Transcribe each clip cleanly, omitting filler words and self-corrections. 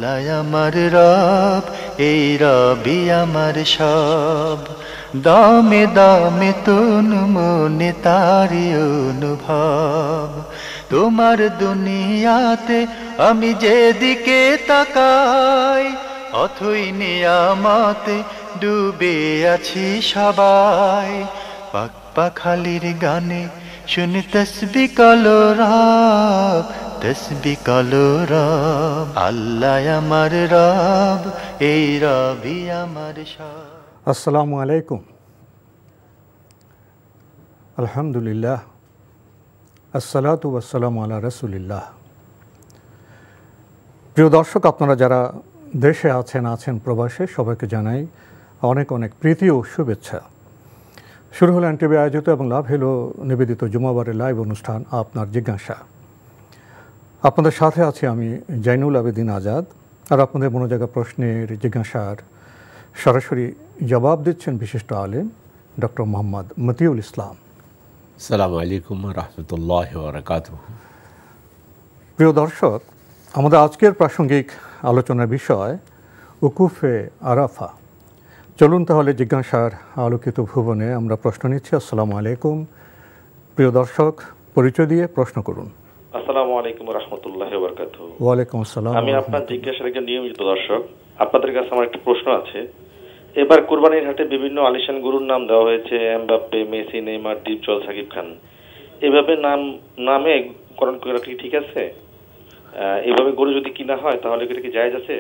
আল্লাহ আমার রব, এই রবি আমার সব। দামে দামে তুন মনে তারি অনুভব। তোমার দুনিয়াতে আমি যেদিকে তাকাই, অথই নিয়ামতে ডুবে আছি সবাই। পাক পাখালির গানে শুনি তসবি কালো রব, তসবি কালো রব। আল্লাহ আমার রব, এই রবি আমার সব। আসসালামু আলাইকুম। আলহামদুলিল্লাহ, আসসালাতু ওয়াসসালামু আলা রাসূলিল্লাহ। প্রিয় দর্শক, আপনারা যারা দেশে আছেন প্রবাসে, সবাইকে জানাই অনেক অনেক প্রীতি ও শুভেচ্ছা। শুরু হলো এনটিভি আয়োজিত এবং লাভ হলো নিবেদিত জুমাবারের লাইভ অনুষ্ঠান আপনার জিজ্ঞাসা। আপনাদের সাথে আছি আমি জাইনুল আবেদিন আজাদ। আর আপনাদের মনোজাগা প্রশ্নের জিজ্ঞাসার সরাসরি জবাব দিচ্ছেন বিশিষ্ট আলেম ডক্টর মোহাম্মদ মতিউল ইসলাম। আসসালামু আলাইকুম ওয়া রাহমাতুল্লাহি ওয়া বারাকাতুহু। প্রিয় দর্শক, আমাদের আজকের প্রাসঙ্গিক আলোচনার বিষয় উকুফে আরাফা। চলুন তাহলে জিজ্ঞাসার আলোকিত ভুবনে আমরা প্রশ্ন নিচ্ছি। আসসালামু আলাইকুম। প্রিয় দর্শক, পরিচয় দিয়ে প্রশ্ন করুন। আসসালামু আলাইকুম ওয়া রাহমাতুল্লাহি ওয়া বারাকাতুহু। ওয়া আলাইকুম আসসালাম। আমি আপনার জিজ্ঞাসার একজন নিয়মিত দর্শক। আপনাদের কাছে আমার একটা প্রশ্ন আছে। এবার কুরবানির হাটে বিভিন্ন আলিশান গুরুর নাম দেওয়া হয়েছে, Mbappe, Messi, Neymar, Dipjol, Shakib Khan. এভাবে নামে করণ করা কি ঠিক আছে? এভাবে গরু যদি কিনা হয় তাহলে এটা কি জায়েজ আছে?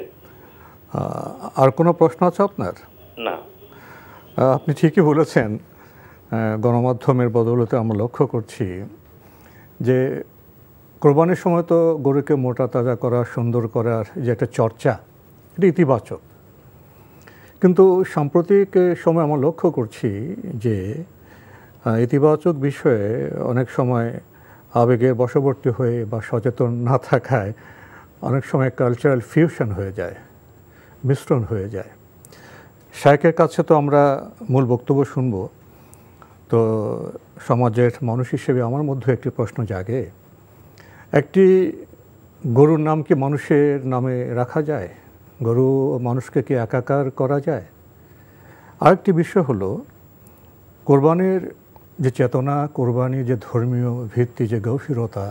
আর কোনো প্রশ্ন আছে আপনার? না। আপনি ঠিকই বলেছেন। গণমাধ্যমের বদৌলতে আমরা লক্ষ্য করছি যে কোরবানির সময় তো গরুকে মোটা তাজা করা, সুন্দর করার যে একটা চর্চা, এটা ইতিবাচক। কিন্তু সাম্প্রতিক সময় আমরা লক্ষ্য করছি যে ইতিবাচক বিষয়ে অনেক সময় আবেগের বশবর্তী হয়ে বা সচেতন না থাকায় অনেক সময় কালচারাল ফিউশন হয়ে যায়, মিশ্রণ হয়ে যায়। শায়েখের কাছে তো আমরা মূল বক্তব্য শুনব, তো সমাজের মানুষ হিসেবে আমার মধ্যে একটি প্রশ্ন জাগে, একটি গরুর নাম কি মানুষের নামে রাখা যায়? গরু মানুষকে কি একাকার করা যায়? আরেকটি বিষয় হলো কোরবানির যে চেতনা, কোরবানির যে ধর্মীয় ভিত্তি, যে গভীরতা,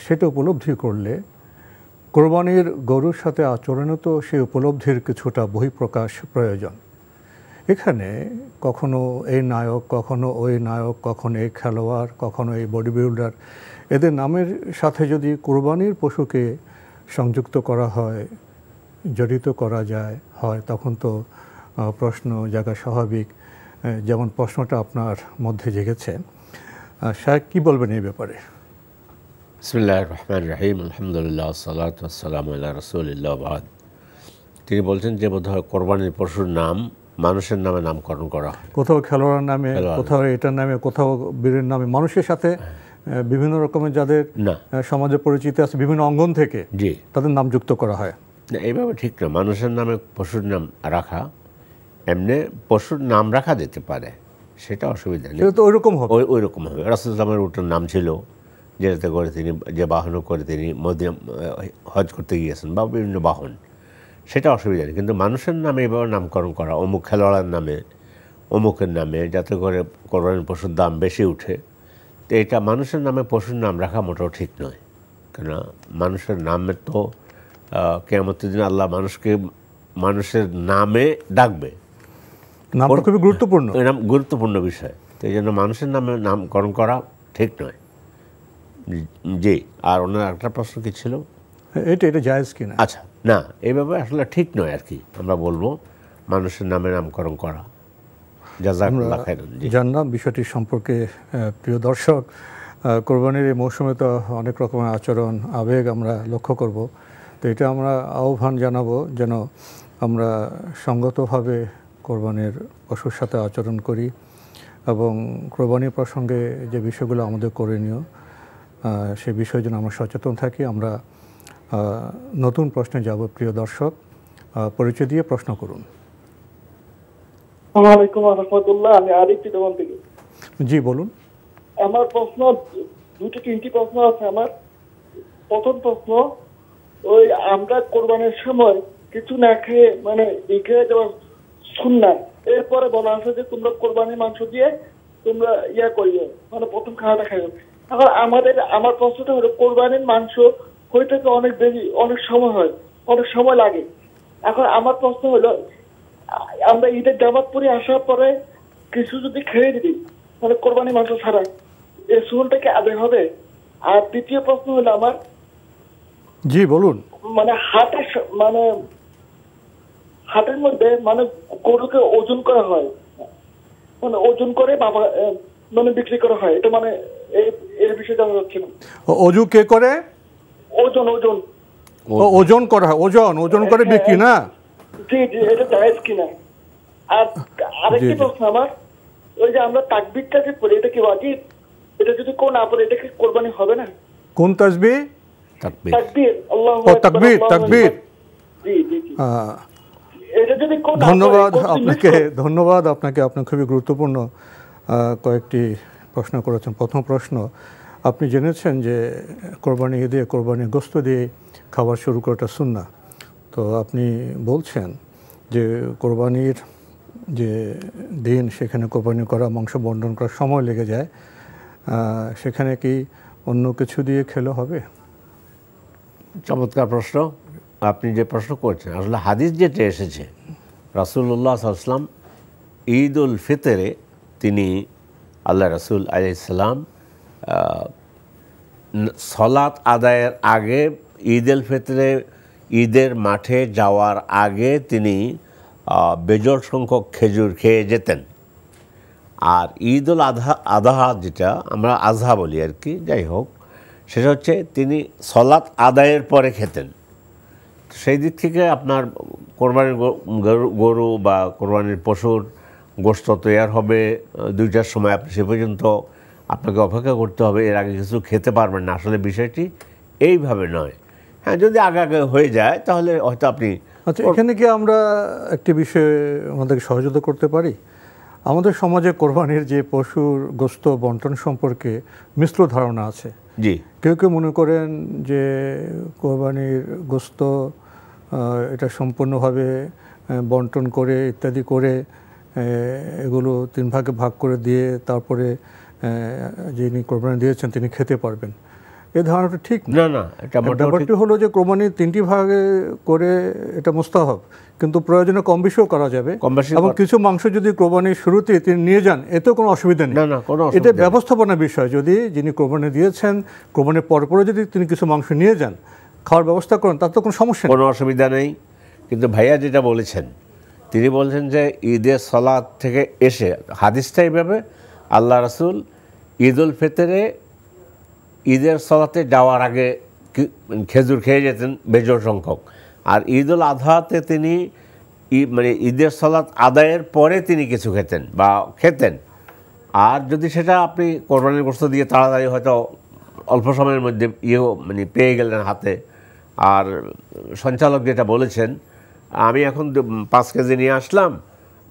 সেটা উপলব্ধি করলে কোরবানির গরুর সাথে আচরণে তো সেই উপলব্ধির কিছুটা বহিঃপ্রকাশ প্রয়োজন। এখানে কখনো এই নায়ক, কখনো ওই নায়ক, কখনো এই খেলোয়াড়, কখনো এই বডি বিল্ডার, এদের নামের সাথে যদি কোরবানির পশুকে সংযুক্ত করা হয়, জড়িত করা হয়, তখন তো প্রশ্ন জাগা স্বাভাবিক। যেমন প্রশ্নটা আপনার মধ্যে জেগেছে, শায়েখ কি বলবেন এই ব্যাপারে? বিসমিল্লাহির রহমানির রহিম। আলহামদুলিল্লাহ, সালাতু ওয়াসসালামু আলা রাসূলিল্লাহ, বাদ। তিনি বলছেন যে বোধহয় কোরবানির পশুর নাম মানুষের নামে নামকরণ করা হয়, কোথাও খেলোয়াড়ের নামে, কোথাও এটার নামে, কোথাও বীরের নামে, মানুষের সাথে বিভিন্ন রকমের যাদের সমাজে পরিচিত আছে বিভিন্ন অঙ্গন থেকে, জি, তাদের নাম যুক্ত করা হয়। এইভাবে ঠিক না। মানুষের নামে পশুর নাম রাখা, এমনি পশুর নাম রাখা যেতে পারে, সেটা অসুবিধা নেই। তো ওইরকম হবে, ওইরকম হবে। রাসূলুল্লাহের উটের নাম ছিল, যেটাতে করে তিনি, যে বাহনও করে তিনি হজ করতে গিয়েছেন, বা বিভিন্ন বাহন, সেটা অসুবিধা নেই। কিন্তু মানুষের নামে এভাবে নামকরণ করা, অমুক খেলোয়াড়ের নামে, অমুকের নামে, যাতে করে কোরবানির পশুর দাম বেশি উঠে, তো এটা মানুষের নামে পশুর নাম রাখা মোটেও ঠিক নয়। কেন, মানুষের নামের তো কিয়ামতের দিন আল্লাহ মানুষকে মানুষের নামে ডাকবে। নাম খুবই গুরুত্বপূর্ণ, নাম গুরুত্বপূর্ণ বিষয়। তো এই জন্য মানুষের নামে নামকরণ করা ঠিক নয়। জি। আর ওনার একটা প্রশ্ন কি ছিল? এটা জায়েজ কিনা? আচ্ছা, না, এইভাবে আসলে ঠিক নয় আর কি। আমরা বলবো মানুষের নামে নামকরণ করা। জাযাকাল্লাহ খাইরান। জানলাম বিষয়টি সম্পর্কে। প্রিয় দর্শক, কোরবানির এই মৌসুমে তো অনেক রকমের আচরণ, আবেগ আমরা লক্ষ্য করব। তো এটা আমরা আহ্বান জানাবো যেন আমরা সঙ্গতভাবে কোরবানির পশুর সাথে আচরণ করি, এবং কোরবানির প্রসঙ্গে যে বিষয়গুলো আমাদের করণীয়, সেই বিষয়ে যেন আমরা সচেতন থাকি। আমরা নতুন প্রশ্নে যাব। প্রিয় দর্শক, পরিচয় দিয়ে প্রশ্ন করুন। আসসালামু আলাইকুম ওয়া রাহমাতুল্লাহ। আমি আরিফ চিটাগং থেকে। জি, বলুন। আমার প্রশ্ন দুটো তিনটি প্রশ্ন আছে আমার। প্রথম প্রশ্ন, ওই আমরা কোরবানির সময় কিছু না খেয়ে মানে খেয়ে যাওয়ার সুন্নাত। এরপরে বলা আছে যে তোমরা কোরবানির মাংস দিয়ে তোমরা করিও, মানে প্রথম খাওয়াটা খাইও। এখন আমার প্রশ্নটা হলো, কোরবানির মাংস হইতে তো অনেক দেরি, অনেক সময় হয়, অনেক সময় লাগে। এখন আমার প্রশ্ন হলো, আমরা ঈদের জামাত পরে আসার পরে কিছু যদি খেয়ে দিই, মানে কোরবানির মাংস ছাড়া, এই সুন্নতটা কি আদায় হবে? আর দ্বিতীয় প্রশ্ন হলো আমার, জি বলুন। মানে হাটের মধ্যে মানে গরুকে ওজন করা হয়, মানে ওজন করে মানে বিক্রি করা হয়, এটা মানে এই বিষয়ে জানা যাচ্ছে না। অজু কে করে? ওজন ওজন করা হয়, ওজন করে বিক্রি না? জি জি, এটা জায়েজ কিনা? আর আরেকটি প্রশ্ন আমার, ওই যে আমরা তাকবীরটা যে পড়ি, এটা কি ওয়াজিব? এটা যদি কেউ না পড়ে, এটা কি কোরবানি হবে না? কোন তাসবিহ? তাকবীর, আল্লাহু আকবার। তাকবীর। জি জি জি। এটা যদি কেউ না ধন্যবাদ আপনাকে। আপনি খুবই গুরুত্বপূর্ণ কয়েকটি প্রশ্ন করেছেন। প্রথম প্রশ্ন, আপনি জেনেছেন যে কোরবানি ঈদে কোরবানি গোশত দিয়ে খাবার শুরু করাটা সুন্নাহ। তো আপনি বলছেন যে কোরবানির যে দিন, সেখানে কোরবানি করা, মাংস বন্টন করার সময় লেগে যায়, সেখানে কি অন্য কিছু দিয়ে খেলে হবে? চমৎকার প্রশ্ন আপনি যে প্রশ্ন করছেন। আসলে হাদিস যেটা এসেছে, রাসূলুল্লাহ সাল্লাল্লাহু আলাইহি ওয়াসাল্লাম ঈদ উল ফিতরে তিনি আল্লাহ রাসূল আলাইহিস সালাম সলাত আদায়ের আগে, ঈদ উল ফিতরে ঈদের মাঠে যাওয়ার আগে তিনি বেজোড় সংখ্যক খেজুর খেয়ে যেতেন। আর ঈদ উল আযহা যেটা আমরা আজহা বলি আর কি, যাই হোক, সেটা হচ্ছে তিনি সলাত আদায়ের পরে খেতেন। সেই দিক থেকে আপনার কোরবানির গরু বা কোরবানির পশুর গোশত তৈয়ার হবে 2টার সময়, আপনি সে পর্যন্ত আপনাকে অপেক্ষা করতে হবে, এর আগে কিছু খেতে পারবেন না। আসলে বিষয়টি এইভাবে নয়। হ্যাঁ, যদি আগে হয়ে যায় তাহলে হয়তো আপনি। আচ্ছা, এখানে কি আমরা একটি বিষয়ে আমাদেরকে সহযোগিতা করতে পারি? আমাদের সমাজে কোরবানির যে পশুর গোশত বন্টন সম্পর্কে মিশ্র ধারণা আছে। জি, কেউ কেউ মনে করেন যে কোরবানির গোশত এটা সম্পূর্ণভাবে বন্টন করে ইত্যাদি করে এগুলো 3 ভাগে ভাগ করে দিয়ে তারপরে যিনি কোরবানি দিয়েছেন তিনি খেতে পারবেন। এই ধারণাটা ঠিক না। ব্যাপারটি হলো যে কোরবানি 3টি ভাগে করে এটা মুস্তাহাব, কিন্তু প্রয়োজনে কম বেশিও করা যাবে। এবং কিছু মাংস যদি কোরবানির শুরুতে তিনি নিয়ে যান, এতেও কোনো অসুবিধা নেই। এটা ব্যবস্থাপনার বিষয়। যদি যিনি কোরবানি দিয়েছেন, কোরবানির পরপরে যদি তিনি কিছু মাংস নিয়ে যান, খাওয়ার ব্যবস্থা করেন, তার তো কোনো সমস্যা নেই, কোনো অসুবিধা নেই। কিন্তু ভাইয়া যেটা বলেছেন, তিনি বলছেন যে ঈদের সালাত থেকে এসে, হাদিসটা এইভাবে, আল্লাহ রাসূল ঈদ উল ফিতরে ঈদের সালাতে যাওয়ার আগে খেজুর খেয়ে যেতেন বেজোড় সংখ্যক। আর ঈদ উল আযহাতে তিনি মানে ঈদের সালাত আদায়ের পরে তিনি কিছু খেতেন বা খেতেন। আর যদি সেটা আপনি কোরবানির গোশত দিয়ে তাড়াতাড়ি হয়তো অল্প সময়ের মধ্যে মানে পেয়ে গেলেন হাতে, আর সঞ্চালক যেটা বলেছেন, আমি এখন 5 কেজি নিয়ে আসলাম,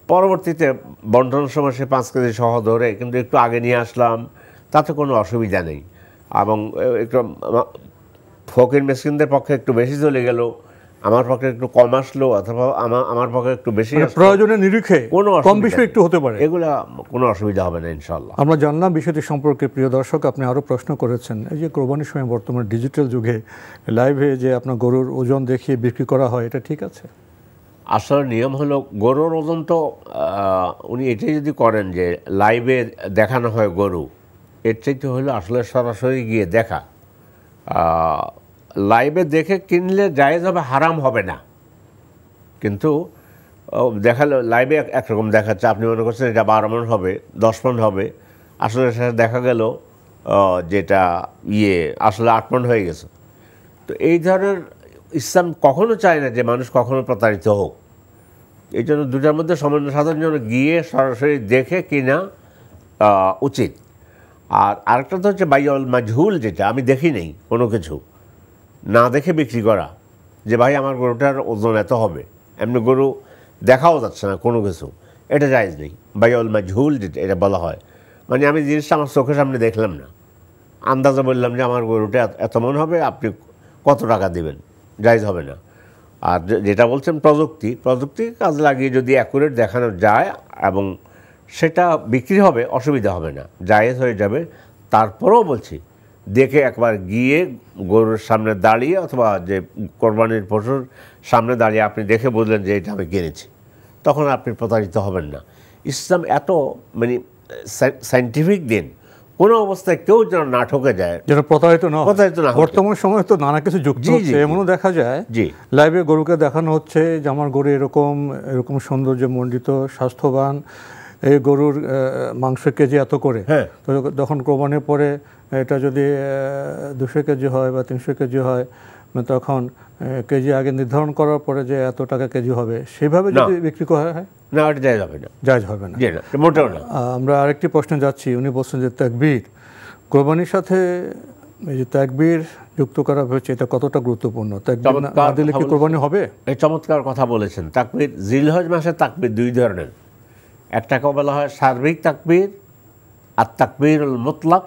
পরবর্তীতে বন্টনের সময় সে 5 কেজি সহ ধরে কিন্তু একটু আগে নিয়ে আসলাম, তাতে কোনো অসুবিধা নেই। এবং একটু ফকির মিসকিনদের পক্ষে একটু বেশি চলে গেল, আমার পক্ষে একটু কম আসলো, অথবা আমার পক্ষে একটু বেশি, প্রয়োজনের নিরিখে কম বেশি একটু হতে পারে, এগুলা কোনো অসুবিধা হবে না ইনশাআল্লাহ। আমরা জানলাম বিষয়টি সম্পর্কে। প্রিয় দর্শক, আপনি আরও প্রশ্ন করেছেন, এই যে কোরবানির সময় বর্তমানে ডিজিটাল যুগে লাইভে যে আপনার গরুর ওজন দেখিয়ে বিক্রি করা হয়, এটা ঠিক আছে? আসলে নিয়ম হলো, গরুর ওজন তো উনি এটাই যদি করেন যে লাইভে দেখানো হয় গরু, এর চাইতে হলো আসলে সরাসরি গিয়ে দেখা। লাইভে দেখে কিনলে জায়েজ হবে, হারাম হবে না। কিন্তু দেখালে লাইভে একরকম দেখাচ্ছে, আপনি মনে করছেন এটা 12 মণ হবে, 10 মণ হবে, আসলে সেটা দেখা গেল যেটা আসলে 8 মণ হয়ে গেছে। তো এই ধরনের ইসলাম কখনো চায় না যে মানুষ কখনো প্রতারিত হোক। এই জন্য দুটার মধ্যে সমন্বয় সাধনের জন্য গিয়ে সরাসরি দেখে কিনা উচিত। আর আরেকটা তো হচ্ছে বাইউল মাজহুল, যেটা আমি দেখি নেই কোনো কিছু, না দেখে বিক্রি করা, যে ভাই আমার গরুটার ওজন এত হবে, এমনি গরু দেখাও যাচ্ছে না কোনো কিছু, এটা জায়েজ নেই। বাইউল মাজহুল যেটা, এটা বলা হয়, মানে আমি জিনিসটা আমার চোখের সামনে দেখলাম না, আন্দাজে বললাম যে আমার গরুটা এত মণ হবে, আপনি কত টাকা দেবেন, জায়েজ হবে না। আর যেটা বলছেন প্রযুক্তি কাজ লাগিয়ে যদি অ্যাকুরেট দেখানো যায় এবং সেটা বিক্রি হবে, অসুবিধা হবে না, জায়েজ হয়ে যাবে। তারপরেও বলছি, দেখে একবার গিয়ে গরুর সামনে দাঁড়িয়ে অথবা যে কোরবানির পশুর সামনে দাঁড়িয়ে আপনি দেখে বুঝলেন যে এটা আমি কিনেছি, তখন আপনি প্রতারিত হবেন না। ইসলাম এত মানে সায়েন্টিফিক দিন, কোনো অবস্থায় কেউ যেন না ঠকে যায়, যেন প্রতারিত না। হয়। বর্তমান সময়ে তো নানা কিছু যুক্ত হচ্ছে, এমনও দেখা যায় লাইভে গরুকে দেখানো হচ্ছে যে আমার গরু এরকম সৌন্দর্যমণ্ডিত, স্বাস্থ্যবান, এই গরুর মাংস কেজি এত করে। তো যখন কোরবানির পরে এটা যদি 200 কেজি হয় বা 300 কেজি হয়, তখন কেজি আগে নির্ধারণ করার পরে যে এত টাকা কেজি হবে, সেভাবে যদি বিক্রি করা হয়, না, ওটা জায়েজ হবে না। জায়েজ হবে না, মোটেও না। আমরা আরেকটি প্রশ্নে যাচ্ছি। উনি বলছেন যে তাকবীর, কোরবানির সাথে এই যে তাকবীর যুক্ত করা হয়েছে, এটা কতটা গুরুত্বপূর্ণ? তাকবীর না দিলে কি কোরবানি হবে? এই চমৎকার কথা বলেছেন। তাকবীর, জিলহজ মাসে তাকবীর দুই ধরনের। একটাকে বলা হয় সার্বিক তাকবীর আর তাকবীরুল মুতলাক,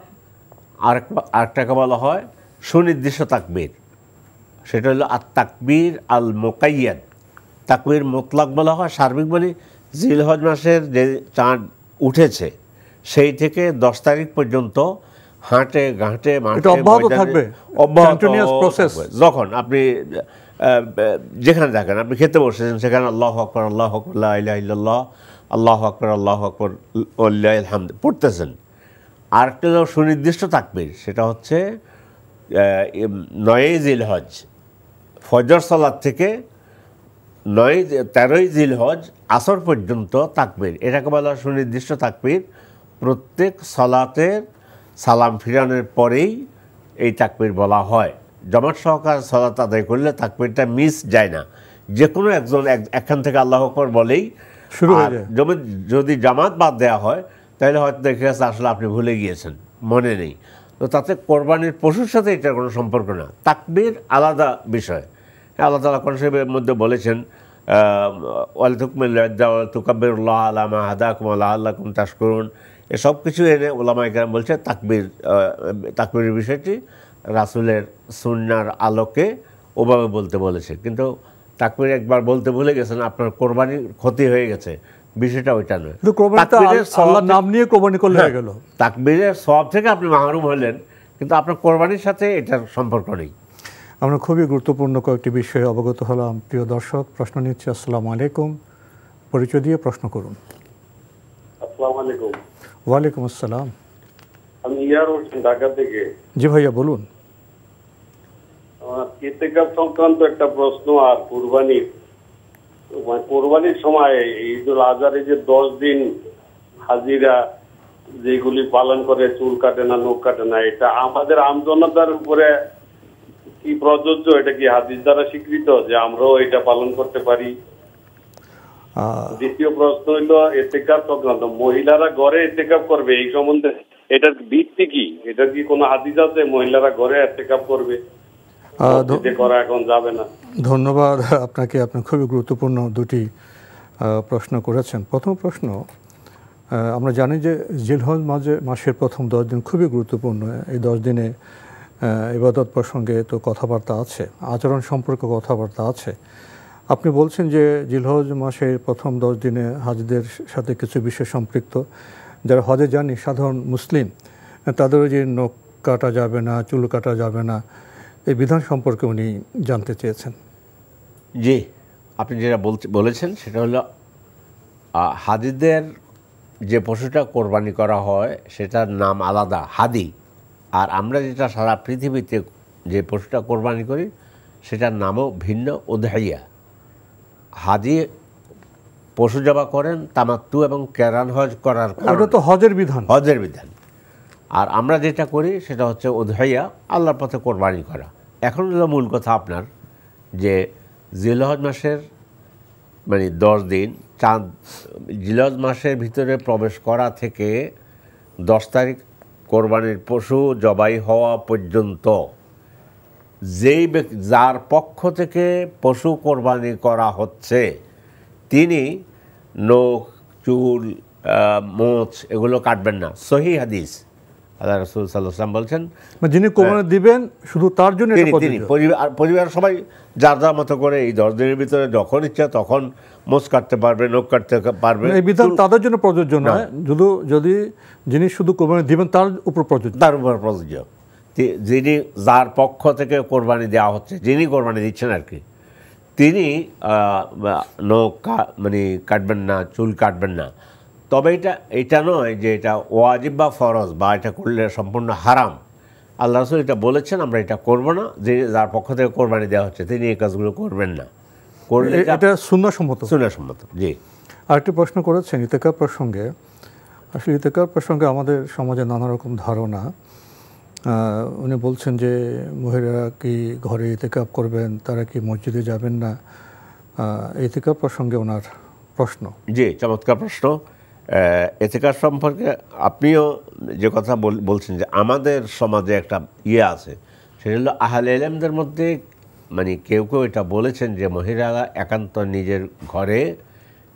আরেকটাকে বলা হয় সুনির্দিষ্ট তাকবীর, সেটা হলো আর তাকবীর আল মুকাইয়াদ। তাকবীর মুতলাক বলা হয়, সার্বিক বলি জিলহজ মাসের যে চাঁদ উঠেছে সেই থেকে 10 তারিখ পর্যন্ত হাঁটে ঘাটে মাঠে অব্যাহত যখন আপনি যেখানে থাকেন, আপনি খেতে বসেছেন, সেখানে আল্লাহু আকবার আল্লাহু আকবার লা ইলাহা ইল্লাল্লাহ আল্লাহু আকবার আল্লাহু আকবার ওয়ালিল্লাহিল হামদ পড়তেছেন। আরেকটা হলো সুনির্দিষ্ট তাকবীর, সেটা হচ্ছে 9 জিলহজ ফজর সালাত থেকে 13 জিলহজ আসর পর্যন্ত তাকবীর, এটাকে বলা হয় সুনির্দিষ্ট তাকবীর। প্রত্যেক সালাতের সালাম ফিরানোর পরেই এই তাকবীর বলা হয়। জামাত সহকারে সালাত আদায় করলে তাকবীরটা মিস যায় না, যে কোনো একজন এখান থেকে আল্লাহু আকবার বলেই শুরু হয়ে যায়। যদি জামাত বাদ দেওয়া হয় তাহলে হয়তো দেখে গেছে আসলে আপনি ভুলে গিয়েছেন, মনে নেই। তো তাতে কোরবানির পশুর সাথে এটার কোনো সম্পর্ক না, তাকবীর আলাদা বিষয়। আল্লাহ তাআলা কোরআনের মধ্যে বলেছেন তুকাব্বিরুল্লাহ আলা মা হাদাকুম ওয়া লাআল্লাকুম তাশকুরুন, এসব কিছু এনে উলামায়ে কেরাম বলছে তাকবীরের বিষয়টি রাসূলের সুন্নাহর আলোকে ওভাবে বলতে বলেছে। কিন্তু তাকবীর একবার বলতে ভুলে গেছেন, আপনার কোরবানির ক্ষতি হয়ে গেছে, বিষয়টা ওইটা নয়। আল্লাহর নাম নিয়ে কোরবানি করলে হয়ে গেল, তাকবীরের সওয়াব থেকে আপনি মাহরুম হলেন, কিন্তু আপনার কোরবানির সাথে এটার সম্পর্ক নেই। আমরা খুবই গুরুত্বপূর্ণ কয়েকটি বিষয়ে অবগত হলাম। প্রিয় দর্শক, প্রশ্ন নিচ্ছি। আসসালামু আলাইকুম, পরিচয় দিয়ে প্রশ্ন করুন। আসসালামু আলাইকুম। ওয়ালাইকুম আসসালাম। আমি ইয়ার হোসেন, ঢাকা থেকে। জি ভাইয়া বলুন। ইতিকাফ সংক্রান্ত একটা প্রশ্ন। আর কোরবানির সময় ঈদুল আজহার যে 10 দিন হাজিরা যেগুলি পালন করে, চুল কাটে না, নখ কাটে না, এটা আমাদের আমজনতার উপরে কি প্রযোজ্য? এটা কি হাদিস দ্বারা স্বীকৃত যে আমরাও এটা পালন করতে পারি? দ্বিতীয় প্রশ্ন হইল ইতিকাফ সংক্রান্ত, মহিলারা ঘরে ইতিকাফ করবে, এই সম্বন্ধে এটার ভিত্তি কি? এটার কি কোনো হাদিস আছে মহিলারা ঘরে ইতিকাফ করবে? করা এখন যাবে না। ধন্যবাদ আপনাকে, আপনি খুবই গুরুত্বপূর্ণ দুটি প্রশ্ন করেছেন। প্রথম প্রশ্ন, আমরা জানি যে জিলহজ মাসের প্রথম 10 দিন খুবই গুরুত্বপূর্ণ। এই 10 দিনে ইবাদত প্রসঙ্গে তো কথাবার্তা আছে, আচরণ সম্পর্কে কথাবার্তা আছে। আপনি বলছেন যে জিলহজ মাসের প্রথম 10 দিনে হাজিদের সাথে কিছু বিষয় সম্পৃক্ত। যারা হজে যাননি, সাধারণ মুসলিম, তাদেরও যে নখ কাটা যাবে না, চুল কাটা যাবে না, এই বিধান সম্পর্কে উনি জানতে চেয়েছেন। জি, আপনি যেটা বলেছেন সেটা হলো হাদিদের যে পশুটা কোরবানি করা হয় সেটার নাম আলাদা, হাদি। আর আমরা যেটা সারা পৃথিবীতে যে পশুটা কোরবানি করি সেটার নামও ভিন্ন, উদহাইয়া। হাদি পশু জবা করেন তামাত্তু এবং কেরান হজ করার কারণে, তো হজের বিধান। আর আমরা যেটা করি সেটা হচ্ছে উদহাইয়া, আল্লাহর পথে কোরবানি করা। এখন হলো মূল কথা আপনার যে জিলহজ মাসের 10 দিন, চাঁদ জিলহজ মাসের ভিতরে প্রবেশ করা থেকে 10 তারিখ কোরবানির পশু জবাই হওয়া পর্যন্ত যার পক্ষ থেকে পশু কোরবানি করা হচ্ছে তিনি নখ, চুল, মোচ এগুলো কাটবেন না। সহিহ হাদিস, আল্লাহ রাসূল সাল্লাল্লাহু আলাইহি ওয়াসাল্লাম বলছেন যিনি কোরবানি দিবেন শুধু তার জন্য এটা তিনি প্রযোজ্য। পরিবার সবাই যার যার মতো করে এই 10 দিনের ভিতরে যখন ইচ্ছা তখন মোষ কাটতে পারবে, নখ কাটতে পারবে। এই বিধান তাদের জন্য প্রযোজ্য নয়, যদি যিনি শুধু কোরবানি দিবেন তার উপর প্রযোজ্য। তার উপর প্রযোজ্য, যিনি যার পক্ষ থেকে কোরবানি দেওয়া হচ্ছে, যিনি কোরবানি দিচ্ছেন আর কি, তিনি নখ মানে কাটবেন না, চুল কাটবেন না। তবে এটা নয় যে এটা ওয়াজিব বা ফরজ বা এটা করলে সম্পূর্ণ হারাম। আল্লাহ রাসূল এটা বলেছেন আমরা এটা করব না, যে যার পক্ষ থেকে কোরবানি দেওয়া হচ্ছে তিনি এই কাজগুলো করবেন না, করলে এটা সুন্নাহসম্মত। সুন্নাহসম্মত। জি। আরেকটি প্রশ্ন করেছেন ইতিকাফ প্রসঙ্গে। আসলে ইতিকাফ প্রসঙ্গে আমাদের সমাজে নানা রকম ধারণা। উনি বলছেন যে মহিলারা কি ঘরে ইতিকাফ করবেন, তারা কি মসজিদে যাবেন না, ইতিকাফ প্রসঙ্গে ওনার প্রশ্ন। জি, চমৎকার প্রশ্ন। ইতিকাফ সম্পর্কে আপনিও যে কথা বলছেন যে আমাদের সমাজে একটা আছে, সেটা হলো আহলে ইলমদের মধ্যে মানে কেউ কেউ এটা বলেছেন যে মহিলারা একান্ত নিজের ঘরে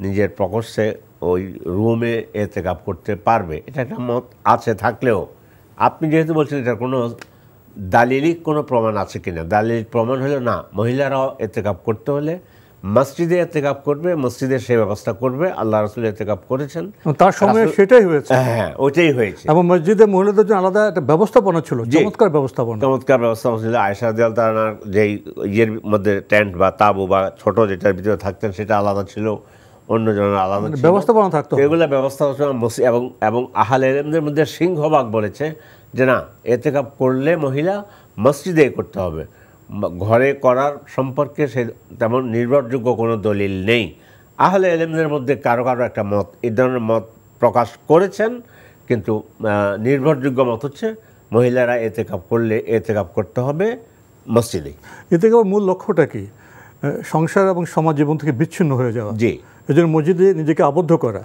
নিজের প্রকোষ্ঠে ওই রুমে ইতিকাফ করতে পারবে। এটা একটা মত আছে, থাকলেও আপনি যেহেতু বলছেন এটার কোনো দালিলিক কোনো প্রমাণ আছে কিনা, দালিলিক প্রমাণ হলো না, মহিলারাও ইতিকাফ করতে হলে মসজিদে ইতিকাফ করবে, মসজিদে সেই ব্যবস্থা করবে। আল্লাহ রাসূল ইতিকাফ করেছেন, তার সময় সেটাই হয়েছে। হ্যাঁ, ওইটাই হয়েছে। এবং মসজিদে মহিলাদের জন্য আলাদা একটা ব্যবস্থাপনা ছিল, চমৎকার ব্যবস্থাপনা ছিল। আয়েশা রাদিয়াল্লাহু তাআলার যেই ইয়ের মধ্যে টেন্ট বা তাঁবু বা ছোট যেটার ভিতরে থাকতেন সেটা আলাদা ছিল, অন্যজনের আলাদা ছিল, ব্যবস্থাপনা থাকতো। এগুলো ব্যবস্থা এবং আহলে ইলমদের মধ্যে সিংহভাগ বলেছে যে না, ইতিকাফ করলে মহিলা মসজিদে করতে হবে, ঘরে করার সম্পর্কে সে তেমন নির্ভরযোগ্য কোনো দলিল নেই। আহলে ইলমদের মধ্যে কারো কারো একটা মত এই ধরনের মত প্রকাশ করেছেন, কিন্তু নির্ভরযোগ্য মত হচ্ছে মহিলারা ইতিকাফ করলে ইতিকাফ করতে হবে মসজিদে। ইতিকাফের মূল লক্ষ্যটা কি? সংসার এবং সমাজ জীবন থেকে বিচ্ছিন্ন হয়ে যাওয়া। জি। এই জন্য মসজিদে নিজেকে আবদ্ধ করা।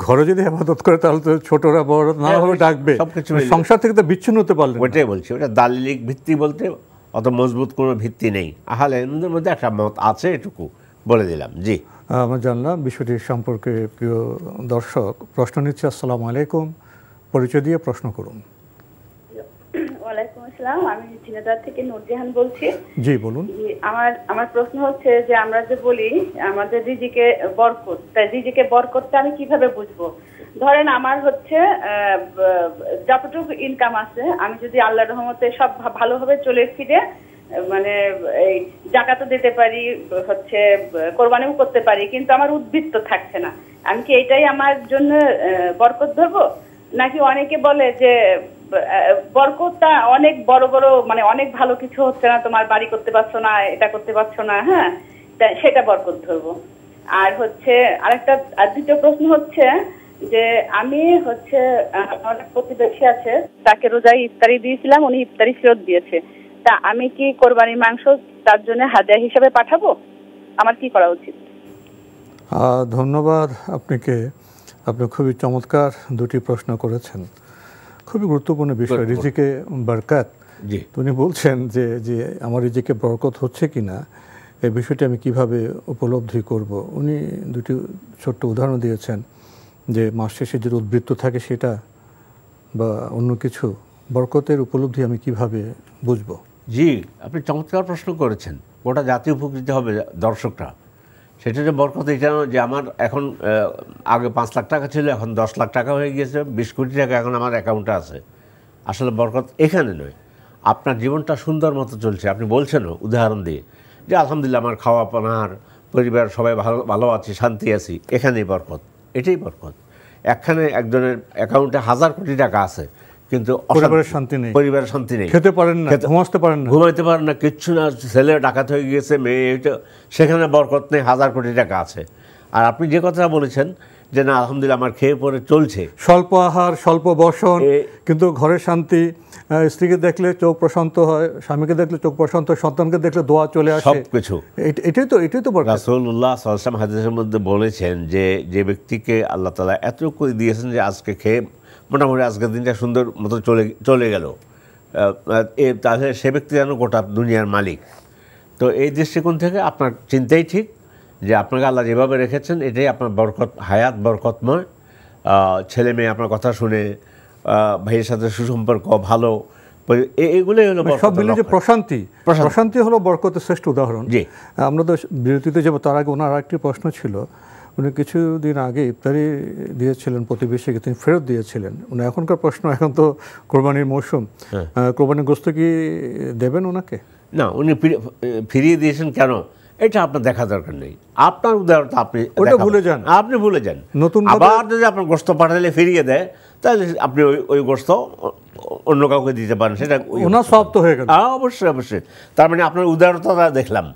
ঘরে যদি ইবাদত করে তাহলে তো ছোটরা বড় নানাভাবে ডাকবে, সংসার থেকে তো বিচ্ছিন্ন হতে পারলে। ওইটাই বলছি, ওটা দালিলিক ভিত্তি বলতে অত মজবুত কোনো ভিত্তি নেই। আহলে ইলমদের মধ্যে একটা মত আছে, এটুকু বলে দিলাম। জি, আমরা জানলাম বিষয়টি সম্পর্কে। প্রিয় দর্শক, প্রশ্ন নিচ্ছে। আসসালামু আলাইকুম, পরিচয় দিয়ে প্রশ্ন করুন। ওয়ালাইকুম আসসালাম, আমি ঝিনাইদহ থেকে নূরজাহান বলছি। জি বলুন। আমার প্রশ্ন হচ্ছে যে আমরা যে বলি আমাদের রিজিকে বরকত, তাই রিজিকে বরকতটা আমি কিভাবে বুঝবো? ধরেন আমার হচ্ছে যতটুকু ইনকাম আছে, আমি যদি আল্লাহর রহমতে সব ভালোভাবে চলে ফিরে মানে এই জাকাতও দিতে পারি, হচ্ছে কোরবানিও করতে পারি, কিন্তু আমার উদ্বৃত্ত থাকছে না, আমি কি এটাই আমার জন্য বরকত ধরবো? নাকি অনেকে বলে যে বরকতটা অনেক বড় বড় মানে অনেক ভালো কিছু হচ্ছে না, তোমার বাড়ি করতে পারছো না, এটা করতে পারছো না, হ্যাঁ সেটা বরকত ধরবো। আর হচ্ছে আরেকটা দ্বিতীয় প্রশ্ন হচ্ছে যে আমি হচ্ছে অনেক প্রতিবেশী আছে, তাকে রোজায় ইফতারি দিয়েছিলাম, উনি ইফতারি ফেরত দিয়েছে, তা আমি কি কোরবানির মাংস তার জন্য হাদিয়া হিসাবে পাঠাবো? আমার কি করা উচিত? ধন্যবাদ আপনাকে। আপনি খুবই চমৎকার দুটি প্রশ্ন করেছেন, খুবই গুরুত্বপূর্ণ বিষয়, রিজিকে বরকত। উনি বলছেন যে আমার রিজিকে বরকত হচ্ছে কিনা, এই বিষয়টি আমি কিভাবে উপলব্ধি করব। উনি দুটি ছোট্ট উদাহরণ দিয়েছেন যে মাস শেষে যে উদ্বৃত্ত থাকে সেটা বা অন্য কিছু, বরকতের উপলব্ধি আমি কিভাবে বুঝব? জি, আপনি চমৎকার প্রশ্ন করেছেন। গোটা জাতি উপকৃত হবে, দর্শকরা। সেটা যে বরকত এটা যে আমার এখন আগে 5 লাখ টাকা ছিল, এখন 10 লাখ টাকা হয়ে গিয়েছে, 20 কোটি টাকা এখন আমার অ্যাকাউন্টে আছে। আসলে বরকত এখানে নয়, আপনার জীবনটা সুন্দর মতো চলছে। আপনি বলছেনও উদাহরণ দিয়ে যে আলহামদুলিল্লাহ আমার খাওয়া পানার পরিবার সবাই ভালো আছি, শান্তি আছি, এখানেই বরকত, এটাই বরকত। একখানে একজনের অ্যাকাউন্টে 1000 কোটি টাকা আছে, কিন্তু পরিবারের শান্তি নেই, পরিবারের শান্তি নেই, খেতে পারেন না, ঘুমাইতে পারেন না, কিচ্ছু না, ছেলে ডাকাত হয়ে গিয়েছে, মেয়ে, সেখানে বরকত নেই, 1000 কোটি টাকা আছে। আর আপনি যে কথা বলেছেন যে না আলহামদুলিল্লাহ আমার খেয়ে পরে চলছে, স্বল্প আহার, স্বল্প বসন, কিন্তু ঘরের শান্তি, স্ত্রীকে দেখলে চোখ প্রশান্ত হয়, স্বামীকে দেখলে চোখ প্রশান্ত, সন্তানকে দেখলে দোয়া চলে আসে, সবকিছু। এটাই তো বরকত। রাসূলুল্লাহ সাল্লাল্লাহু আলাইহি ওয়াসাল্লাম হাদিসের মধ্যে বলেছেন যে ব্যক্তিকে আল্লাহ তাআলা এতটুকু দিয়েছেন যে আজকে খেয়ে মোটামুটি আজকের দিনটা সুন্দর মতো চলে গেল, তাহলে সে ব্যক্তি যেন গোটা দুনিয়ার মালিক। তো এই দৃষ্টিকোণ থেকে আপনার চিন্তাই ঠিক যে আপনাকে আল্লাহ যেভাবে রেখেছেন এটাই আপনার বরকত, হায়াত বরকতময়। ছেলে মেয়ে আপনার কথা শুনে ভাইয়ের সাথে সুসম্পর্ক, ভালো, এগুলোই হলো সব মিলে যে প্রশান্তি, প্রশান্তি হলো বরকতের শ্রেষ্ঠ উদাহরণ। জি, আমরা তো বিরতিতে যাবো, তার আগে ওনার আরেকটি প্রশ্ন ছিল। উনি কিছুদিন আগে ইফতারি দিয়েছিলেন প্রতিবেশীকে, তিনি ফেরত দিয়েছিলেন। উনি এখনকার প্রশ্ন, এখন তো কোরবানির মৌসুম, কোরবানির গোশত কি দেবেন ওনাকে? না, উনি ফিরিয়ে দিয়েছেন কেন এটা আপনার দেখা দরকার নেই। আপনার উদাহরণটা আপনি ভুলে যান, আপনি ভুলে যান। নতুন আবার যদি আপনার গোশত পাঠালে ফিরিয়ে দেয়, তাহলে আপনি ওই গোশত অন্য কাউকে দিতে পারেন, সেটা ওনার সব তো হয়ে গেল। অবশ্যই অবশ্যই, তার মানে আপনার উদারতা দেখলাম,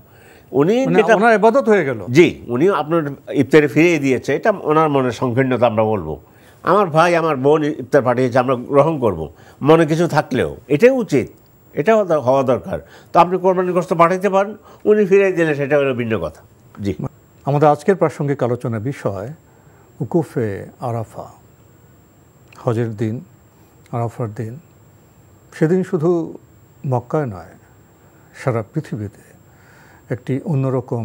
উনি ওনার ইবাদত হয়ে গেল। জি, উনি আপনার ইফতারে ফিরিয়ে দিয়েছে, এটা ওনার মনে সংকীর্ণতা আমরা বলবো। আমার ভাই আমার বোন ইফতার পাঠিয়েছে, আমরা গ্রহণ করব, মনে কিছু থাকলেও এটাই উচিত, এটাও হওয়া দরকার। তো আপনি কোরবানির গোশত পাঠাইতে পারেন, উনি ফিরিয়ে দিলে সেটা হলো ভিন্ন কথা। জি, আমাদের আজকের প্রাসঙ্গিক আলোচনার বিষয় উকুফে আরাফা, হজের দিন, আরাফার দিন। সেদিন শুধু মক্কায় নয়, সারা পৃথিবীতে একটি অন্যরকম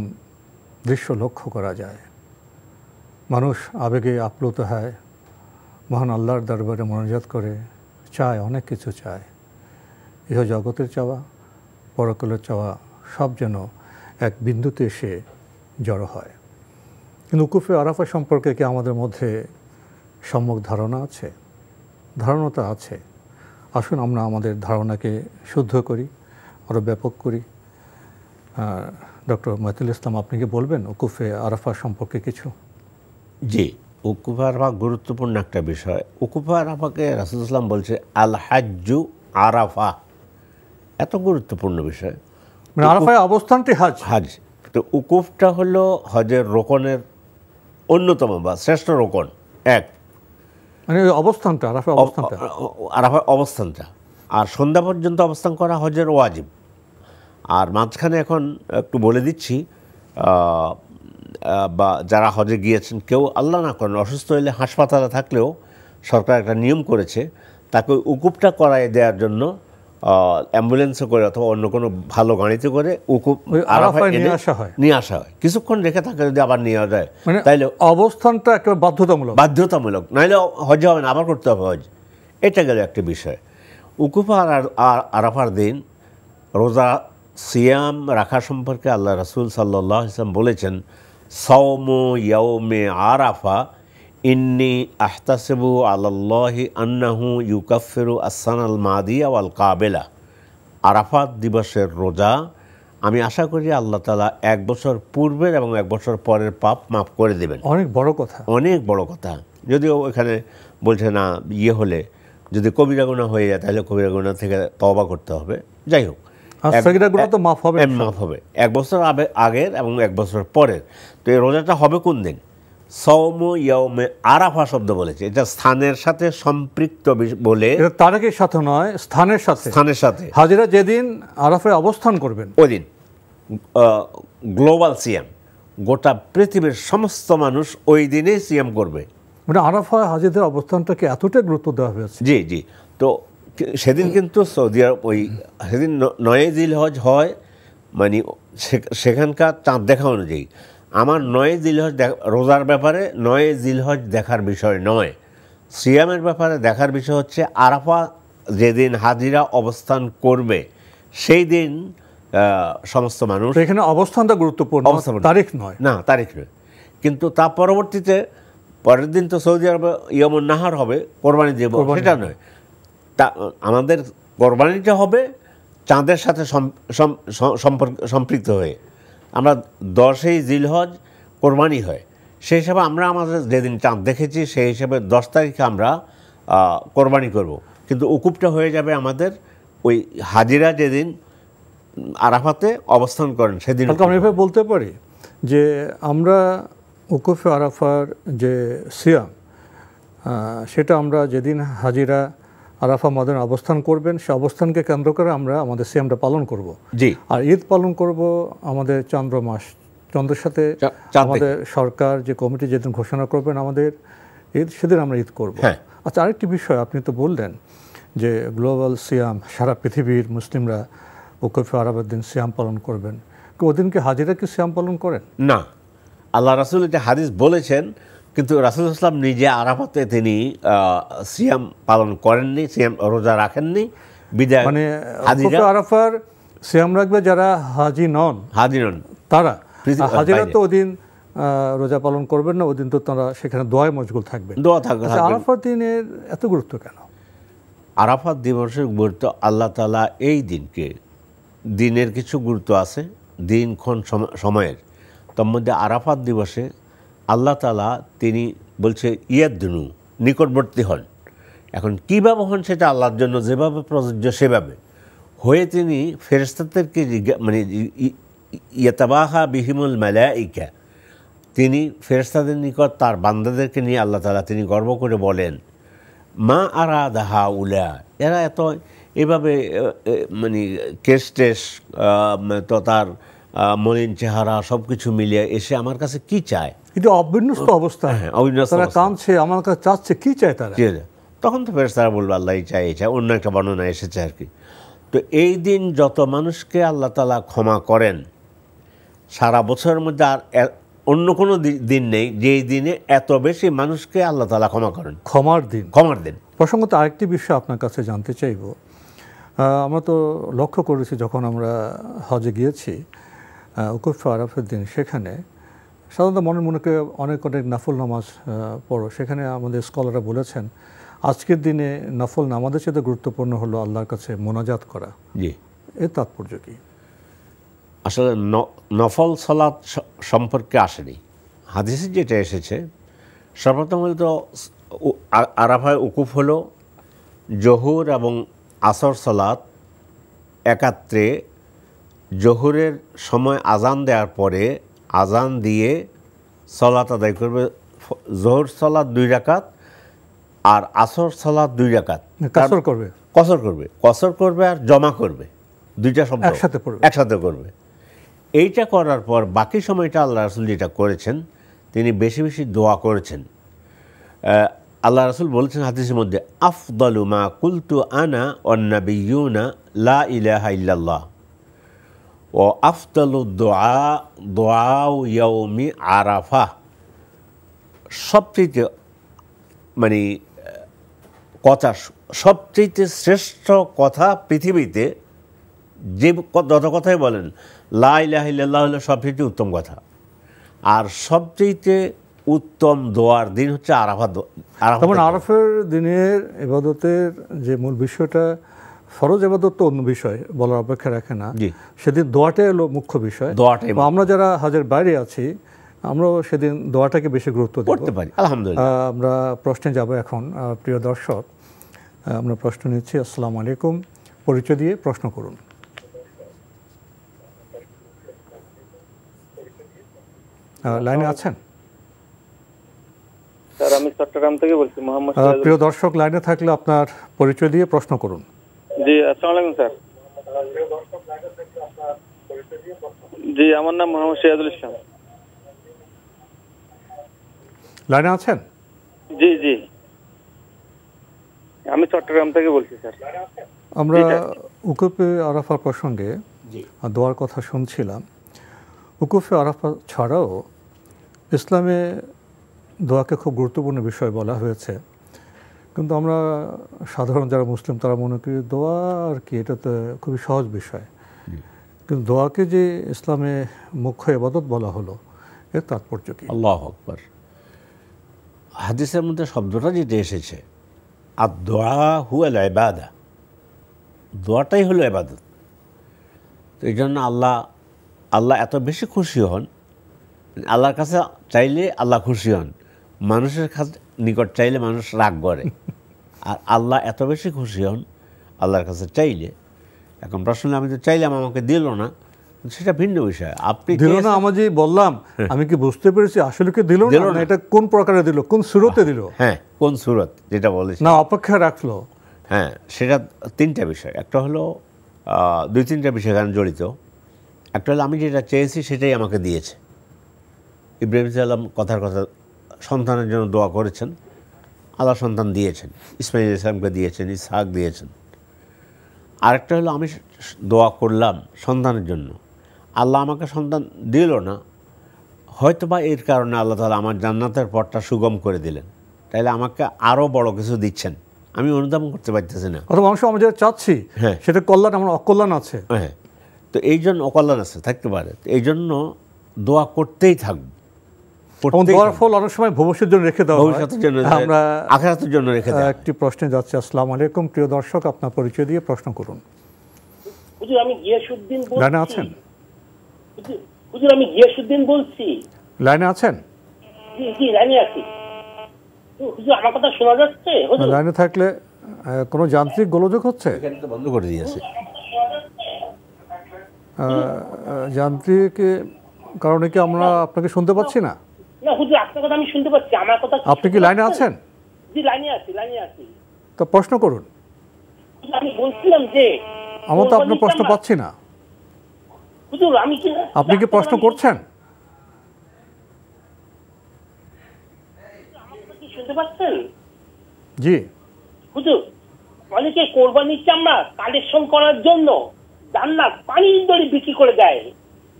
দৃশ্য লক্ষ্য করা যায়। মানুষ আবেগে আপ্লুত হয়, মহান আল্লাহর দরবারে মোনাজাত করে, চায়, অনেক কিছু চায়। ইহ জগতের চাওয়া, পরকালের চাওয়া সব যেন এক বিন্দুতে এসে জড়ো হয়। কিন্তু উকুফে আরাফা সম্পর্কে কি আমাদের মধ্যে সম্যক ধারণা আছে? ধারণা তো আছে। আসুন আমরা আমাদের ধারণাকে শুদ্ধ করি, আরও ব্যাপক করি। ডক্টর মহিতুল ইসলাম, আপনি কি বলবেন উকুফে আরাফা সম্পর্কে কিছু? জি, উকুফে আরাফা গুরুত্বপূর্ণ একটা বিষয়। উকুফে আরাফাকে রাসূলুল্লাহ সাল্লাল্লাহু আলাইহি ওয়াসাল্লাম বলছে আল হাজ্জু আরাফা, এত গুরুত্বপূর্ণ বিষয়। মানে আরাফায় অবস্থানটি হাজ। হাজ, তো উকুফটা হলো হজের রোকনের অন্যতম বা শ্রেষ্ঠ রোকন এক, মানে অবস্থানটা, আরাফায় অবস্থানটা, আরাফায় অবস্থানটা। আর সন্ধ্যা পর্যন্ত অবস্থান করা হজের ওয়াজিব। আর মাঝখানে এখন একটু বলে দিচ্ছি, বা যারা হজে গিয়েছেন, কেউ আল্লাহ না করেন অসুস্থ হলে হাসপাতালে থাকলেও সরকার একটা নিয়ম করেছে, তাকে উকুফটা করায় দেওয়ার জন্য অ্যাম্বুলেন্সে করে অথবা অন্য কোনো ভালো গাড়িতে করে উকুফ আরাফায় নিয়ে আসা হয়। কিছুক্ষণ রেখে তাকে যদি আবার নিয়ে যায়, মানে তাইলে অবস্থানটা একটা বাধ্যতামূলক, নাহলে হজ হবে না, আবার করতে হবে হজ। এটা গেল একটা বিষয়। উকুফ আর আরাফার দিন রোজা সিয়াম রাখা সম্পর্কে আল্লাহ রাসূল সাল্লাল্লাহু আলাইহি ওয়াসাল্লাম বলেছেন, সাওমু ইয়াউমে আরাফা ইন্নি আহতাসিবু আলাল্লাহি আন্নাহু ইউকাফিরু আসসানাল মাদিয়া ওয়াল কাবেলা। আরাফাত দিবসের রোজা আমি আশা করি আল্লাহ তাআলা 1 বছর পূর্বের এবং 1 বছর পরের পাপ মাফ করে দেবেন। অনেক বড় কথা, অনেক বড় কথা। যদিও এখানে বলছে না, হলে যদি কবিরা গুনাহ হয়ে যায় তাহলে কবিরা গুনাহ থেকে তওবা করতে হবে। যাই হোক, তো মাফ হবে, 1 বছর আগের এবং 1 বছর পরের। তো এই রোজাটা হবে কোন দিন? সাওমু ইয়াউমে আরাফা শব্দ বলেছে, এটা স্থানের সাথে সম্পৃক্ত বলে, এটা তারিখের সাথে নয়, স্থানের সাথে। হাজিরা যেদিন আরাফায় অবস্থান করবেন ওই দিন গ্লোবাল সিয়াম, গোটা পৃথিবীর সমস্ত মানুষ ওই দিনেই সিয়াম করবে। মানে আরাফায় হাজিদের অবস্থানটাকে এতটাই গুরুত্ব দেওয়া হয়েছে। জি জি। তো সেদিন কিন্তু সৌদি আরব সেদিন 9 জিলহজ হয়, মানে সেখানকার চাঁদ দেখা অনুযায়ী। আমার 9 জিলহজ রোজার ব্যাপারে 9 জিলহজ দেখার বিষয় নয়, সিয়ামের ব্যাপারে দেখার বিষয় হচ্ছে আরাফা যেদিন হাজিরা অবস্থান করবে সেই দিন সমস্ত মানুষ। এখানে অবস্থানটা গুরুত্বপূর্ণ, তারিখ নয়। না, তারিখ নয়। কিন্তু তা পরবর্তীতে পরের দিন তো সৌদি আরবে ইয়ামুন নাহার হবে, কোরবানি দেব, সেটা নয়। তা আমাদের কোরবানিটা হবে চাঁদের সাথে সম্পৃক্ত হয়ে। আমরা 10ই জিলহজ কোরবানি হয়, সেই হিসাবে আমরা আমাদের যেদিন চাঁদ দেখেছি সেই হিসাবে 10 তারিখে আমরা কোরবানি করব। কিন্তু উকুফটা হয়ে যাবে আমাদের ওই হাজিরা যেদিন আরাফাতে অবস্থান করেন সেদিন। আমরা এভাবে বলতে পারি যে আমরা উকুফে আরাফার যে সিয়াম, সেটা আমরা যেদিন হাজিরা আরাফা ময়দানে অবস্থান করবেন, সে অবস্থানকে কেন্দ্র করে আমরা আমাদের সিয়ামটা পালন করব। জি। আর ঈদ পালন করব আমাদের চন্দ্রের সাথে আমাদের সরকার যে কমিটি যেদিন ঘোষণা করবেন আমাদের ঈদ, সেদিন আমরা ঈদ করব। আচ্ছা, আরেকটি বিষয় আপনি তো বললেন যে গ্লোবাল সিয়াম, সারা পৃথিবীর মুসলিমরা উকুফে আরাফার দিন সিয়াম পালন করবেন। ওদিনকে হাজিরা কি সিয়াম পালন করেন? না, আল্লাহ রাসূল এটা হাদিস বলেছেন, কিন্তু রাসূলুল্লাহ সাল্লাল্লাহু আলাইহি ওয়াসাল্লাম নিজে আরাফাতে তিনি সিয়াম পালন করেননি, সিয়াম রোজা রাখেননি। বিদায় মানে হাজিরা আরাফার সিয়াম রাখবে যারা হাজি নন, তারা। হাজিরা তো ওদিন রোজা পালন করবেন না, ওদিন তো তারা সেখানে দোয়ায় মশগুল থাকবেন। দোয়া থাকবে। আরাফার দিনের এত গুরুত্ব কেন? আরাফাত দিবসের গুরুত্ব, আল্লাহ তাআলা এই দিনকে, দিনের কিছু গুরুত্ব আছে, দিনক্ষণ সময়ের, তার মধ্যে আরাফাত দিবসে আল্লাহ তাআলা তিনি বলছে ইয়াদনু, নিকটবর্তী হন। এখন কীভাবে হন সেটা আল্লাহর জন্য যেভাবে প্রযোজ্য সেভাবে হয়ে তিনি ফেরেশতাদেরকে মানে ইয়াতাবাহা বিহিমুল মালাইকা, তিনি ফেরেশতাদের নিকট তার বান্দাদেরকে নিয়ে আল্লাহ তাআলা তিনি গর্ব করে বলেন, মা আরাদা হাউলা, এরা এত এভাবে মানে কেশ টেশ তো তার মলিন চেহারা সব কিছু মিলিয়ে এসে আমার কাছে কি চায়, কিন্তু অবিন্যস্ত অবস্থা, তারা কাঁদছে, আমার কাছে চাচ্ছে, কি চায় তারা? তখন তো ফেরেশতারা বলবে আল্লাহ এই চায়, এই চায়, অন্য একটা বর্ণনা এসেছে আর কি। তো এই দিন যত মানুষকে আল্লাহ তাআলা ক্ষমা করেন, সারা বছরের মধ্যে আর অন্য কোনো দিন নেই যেই দিনে এত বেশি মানুষকে আল্লাহ তাআলা ক্ষমা করেন। ক্ষমার দিন, ক্ষমার দিন। প্রসঙ্গত আরেকটি বিষয় আপনার কাছে জানতে চাইব। আমরা তো লক্ষ্য করেছি যখন আমরা হজে গিয়েছি উকুফ আরাফার দিন, সেখানে সাধারণত মনে করে অনেক নফল নামাজ পড়ো, সেখানে আমাদের স্কলাররা বলেছেন আজকের দিনে নফল নামাজের সাথে গুরুত্বপূর্ণ হলো আল্লাহর কাছে মোনাজাত করা। জি, এর তাৎপর্য কি? আসলে নফল সালাত সম্পর্কে আসেনি, হাদিসে যেটা এসেছে সর্বপ্রথম হলো তো আরাফায় উকুফ হলো জোহর এবং আসর সালাত একাত্রে, জোহরের সময় আজান দেওয়ার পরে আজান দিয়ে সালাত আদায় করবে। জোহর সালাত 2 রাকাত আর আসর সালাত 2 রাকাত কসর করবে আর জমা করবে, দুইটা শব্দ একসাথে করবে। এইটা করার পর বাকি সময়টা আল্লাহ রাসূল যেটা করেছেন, তিনি বেশি বেশি দোয়া করেছেন। আল্লাহ রাসূল বলেছেন হাদিসের মধ্যে, আফদালু মা কুলতু আনা ওয়ান নাবিয়্যুনা লা ইলাহা ইল্লাল্লাহ ও আফদালু দুআউ ইয়াউমি আরাফা। সবচেয়ে মানে কথা, সবচেয়ে শ্রেষ্ঠ কথা পৃথিবীতে যে যত কথাই বলেন, লা ইলাহা ইল্লাল্লাহ হলো সবচেয়ে উত্তম কথা। আর সবচেয়ে উত্তম দোয়ার দিন হচ্ছে আরাফাত। আরাফার দিনের ইবাদতের যে মূল বিষয়টা, ফরজ ইবাদত তো অন্য বিষয় বলার অপেক্ষা রাখে না, সেদিন দোয়াটাই হলো মুখ্য বিষয়। আমরা যারা হজের বাইরে আছি আমরাও সেদিন দোয়াটাকে বেশি গুরুত্ব দিতে পারি, আলহামদুলিল্লাহ। আমরা প্রশ্নে যাব এখন। প্রিয় দর্শক, আমরা প্রশ্ন নিচ্ছি। আসসালামু আলাইকুম, পরিচয় দিয়ে প্রশ্ন করুন। লাইনে আছেন? স্যার আমি চট্টগ্রাম থেকে বলছি, মোহাম্মদ। প্রিয় দর্শক, লাইনে থাকলে আপনার পরিচয় দিয়ে প্রশ্ন করুন। জি আসসালামু আলাইকুম স্যার। জি আমার নাম মোহাম্মদ সিরাজুল ইসলাম। লাইনে আছেন? জি জি আমি চট্টগ্রাম থেকে বলছি স্যার। আমরা উকুফে আরাফা প্রসঙ্গে দোয়ার কথা শুনছিলাম। উকুফে আরাফা ছাড়াও ইসলামে দোয়াকে খুব গুরুত্বপূর্ণ বিষয় বলা হয়েছে, কিন্তু আমরা সাধারণ যারা মুসলিম তারা মনে করি দোয়া আর কি, এটা তো খুবই সহজ বিষয়। কিন্তু দোয়াকে যে ইসলামে মুখ্য ইবাদত বলা হলো, এর তাৎপর্য কি? আল্লাহু আকবার। হাদিসের মধ্যে শব্দটা যেটা এসেছে, আর দোয়া হুয়াল ইবাদা, দোয়াটাই হলো ইবাদত। তো এই জন্য আল্লাহ এত বেশি খুশি হন, আল্লাহর কাছে চাইলে আল্লাহ খুশি হন, মানুষের কাছে নিকট চাইলে মানুষ রাগ করে। আর আল্লাহ এত বেশি খুশি হন আল্লাহর কাছে চাইলে। এখন প্রশ্ন, আমি তো চাইলাম আমাকে দিল না, সেটা ভিন্ন বিষয়। আপনি দিল না, আমি যে বললাম আমি কি বুঝতে পেরেছি আসলে কি দিল না, এটা কোন প্রকারে দিল, কোন সুরতে দিল? হ্যাঁ, কোন সুরত যেটা বলেছি না, অপেক্ষা রাখলো। হ্যাঁ, সেটা 3টা বিষয়। একটা হলো 2-3টা বিষয় এখানে জড়িত। একটা হলো আমি যেটা চেয়েছি সেটাই আমাকে দিয়েছে। ইব্রাহিম সাল্লাম কথার কথা সন্তানের জন্য দোয়া করেছেন, আল্লাহ সন্তান দিয়েছেন, ইসমাইল ইসলামকে দিয়েছেন, ইসহাক দিয়েছেন। আরেকটা হলো আমি দোয়া করলাম সন্তানের জন্য, আল্লাহ আমাকে সন্তান দিল না, হয়তো বা এর কারণে আল্লাহ তাআলা আমার জান্নাতের পথটা সুগম করে দিলেন, তাইলে আমাকে আরও বড় কিছু দিচ্ছেন, আমি অনুধাবন করতে পারতেছি না। অথবা অংশ আমরা যেটা চাচ্ছি হ্যাঁ, সেটা কল্যাণ, আমার অকল্যাণ আছে। হ্যাঁ, তো এই জন্য অকল্যাণ আছে, থাকতে পারে, এই জন্য দোয়া করতেই থাকবো। দোয়ার ফল অনেক সময় ভবিষ্যতের জন্য রেখে দেওয়া হয়, ভবিষ্যতের জন্য, আমরা আখিরাতের জন্য রেখে দেওয়া। একটি প্রশ্নে যাচ্ছে। আসসালামু আলাইকুম, প্রিয় দর্শক, আপনার পরিচয় দিয়ে প্রশ্ন করুন। হুজুর আমি গিয়াসউদ্দিন বলছি। লাইনে আছেন? হুজুর আমি গিয়াসউদ্দিন বলছি। লাইনে আছেন? জি জি লাইনে আছি। হুজুর আমার কথা শোনা যাচ্ছে? হুজুর লাইনে থাকলে কোনো যান্ত্রিক গোলযোগ হচ্ছে? এখানে তো বন্ধ করে দিয়েছে। যান্ত্রিক কারণে কি আমরা আপনাকে শুনতে পাচ্ছি না? না হুজুর আপনার কথা আমি শুনতে পাচ্ছি, আমার কথা আপনি কি লাইনে আছেন? জি লাইনে আছি। তো প্রশ্ন করুন। আমি বলছিলাম যে আমরা তো আপনার প্রশ্ন পাচ্ছি না। হুজুর আমি কি, আপনি কি প্রশ্ন করছেন? শুনতে পাচ্ছেন? জি হুজুর অনেকে কোরবানির চামড়া কালেকশন করার জন্য জান্নাত পানির দড়ি বিক্রি করে দেয়।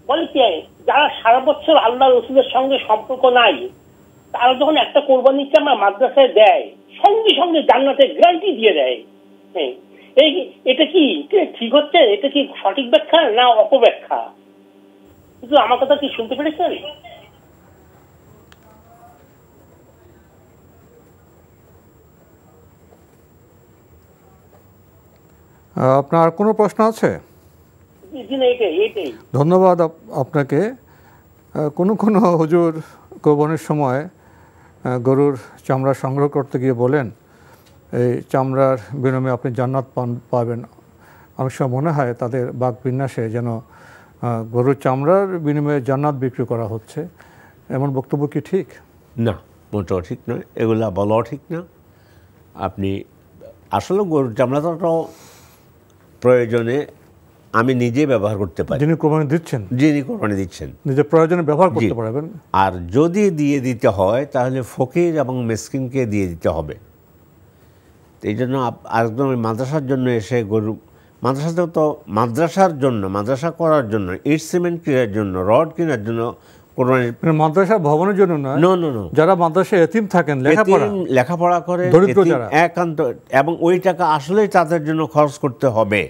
বলে কি, যারা সারা বছর আল্লাহ রসুলের সঙ্গে সম্পর্ক নাই, তারা যখন একটা কোরবানির চামড়া মাদ্রাসায় দেয়, সঙ্গে সঙ্গে জান্নাতের গ্যারান্টি দিয়ে দেয়। হ্যাঁ, এটা কি ঠিক হচ্ছে? এটা কি সঠিক ব্যাখ্যা না অপব্যাখ্যা? কিন্তু আমার কথা কি শুনতে পেরেছেন? আপনার কোনো প্রশ্ন আছে? ধন্যবাদ আপনাকে। কোনো হুজুর কোরবানির সময় গরুর চামড়া সংগ্রহ করতে গিয়ে বলেন এই চামড়ার বিনিময়ে আপনি জান্নাত পাবেন। অনেক সময় মনে হয় তাদের বাক বিন্যাসে যেন গরুর চামড়ার বিনিময়ে জান্নাত বিক্রি করা হচ্ছে। এমন বক্তব্য কি ঠিক? না, মোটেও ঠিক নয়, এগুলা বলাও ঠিক না। আপনি আসলে গরুর চামড়াটাও প্রয়োজনে আমি নিজে ব্যবহার করতে পারি। যিনি কোরবানি দিচ্ছেন, নিজের প্রয়োজনে ব্যবহার করতে পারবেন। আর যদি দিয়ে দিতে হয় তাহলে ফকির এবং মিসকিনকে দিয়ে দিতে হবে। এই জন্য একদম মাদ্রাসার জন্য এসে গরু, মাদ্রাসাতেও তো মাদ্রাসার জন্য, মাদ্রাসা করার জন্য, ইট সিমেন্ট কেনার জন্য, রড কেনার জন্য মাদ্রাসা ভবনের জন্য নয়। নো, যারা মাদ্রাসায় এতিম থাকেন, লেখাপড়া করে, দরিদ্র যারা, একান্ত, এবং ওই টাকা আসলেই তাদের জন্য খরচ করতে হবে।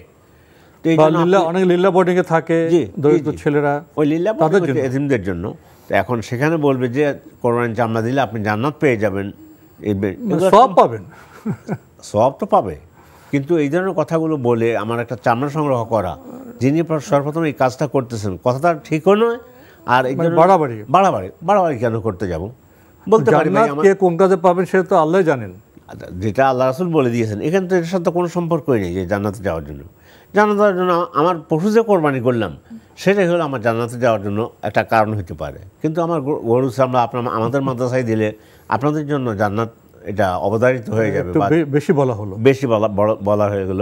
অনেক লিল্লা বোর্ডিং এ থাকে দরিদ্র ছেলেরা, ওই লিল্লা এতিমদের জন্য। এখন সেখানে বলবে যে কোরবানির চামড়া দিলে আপনি জান্নাত পেয়ে যাবেন, সব পাবেন, সব তো পাবে। কিন্তু এই ধরনের কথাগুলো বলে আমার একটা চামড়া সংগ্রহ করা, যিনি সর্বপ্রথম এই কাজটা করতেছেন, কথাটা ঠিকও নয়। আর বাড়াবাড়ি কেন করতে যাব? বলতে পারি কে কোন কাজে পাবেন সেটা তো আল্লাহ জানেন। যেটা আল্লাহ রাসূল বলে দিয়েছেন, এখানে তো এর সাথে কোনো সম্পর্কই নেই যে জান্নাতে যাওয়ার জন্য। জান্নাতে যাওয়ার জন্য আমার পশু যে কোরবানি করলাম সেটাই হলো আমার জান্নাতে যাওয়ার জন্য একটা কারণ হতে পারে। কিন্তু আমার গরু চামড়া আমাদের মাদ্রাসায় দিলে আপনাদের জন্য জান্নাত এটা অবধারিত হয়ে যাবে, বেশি বলা হলো, বেশি বলা হয়ে গেল।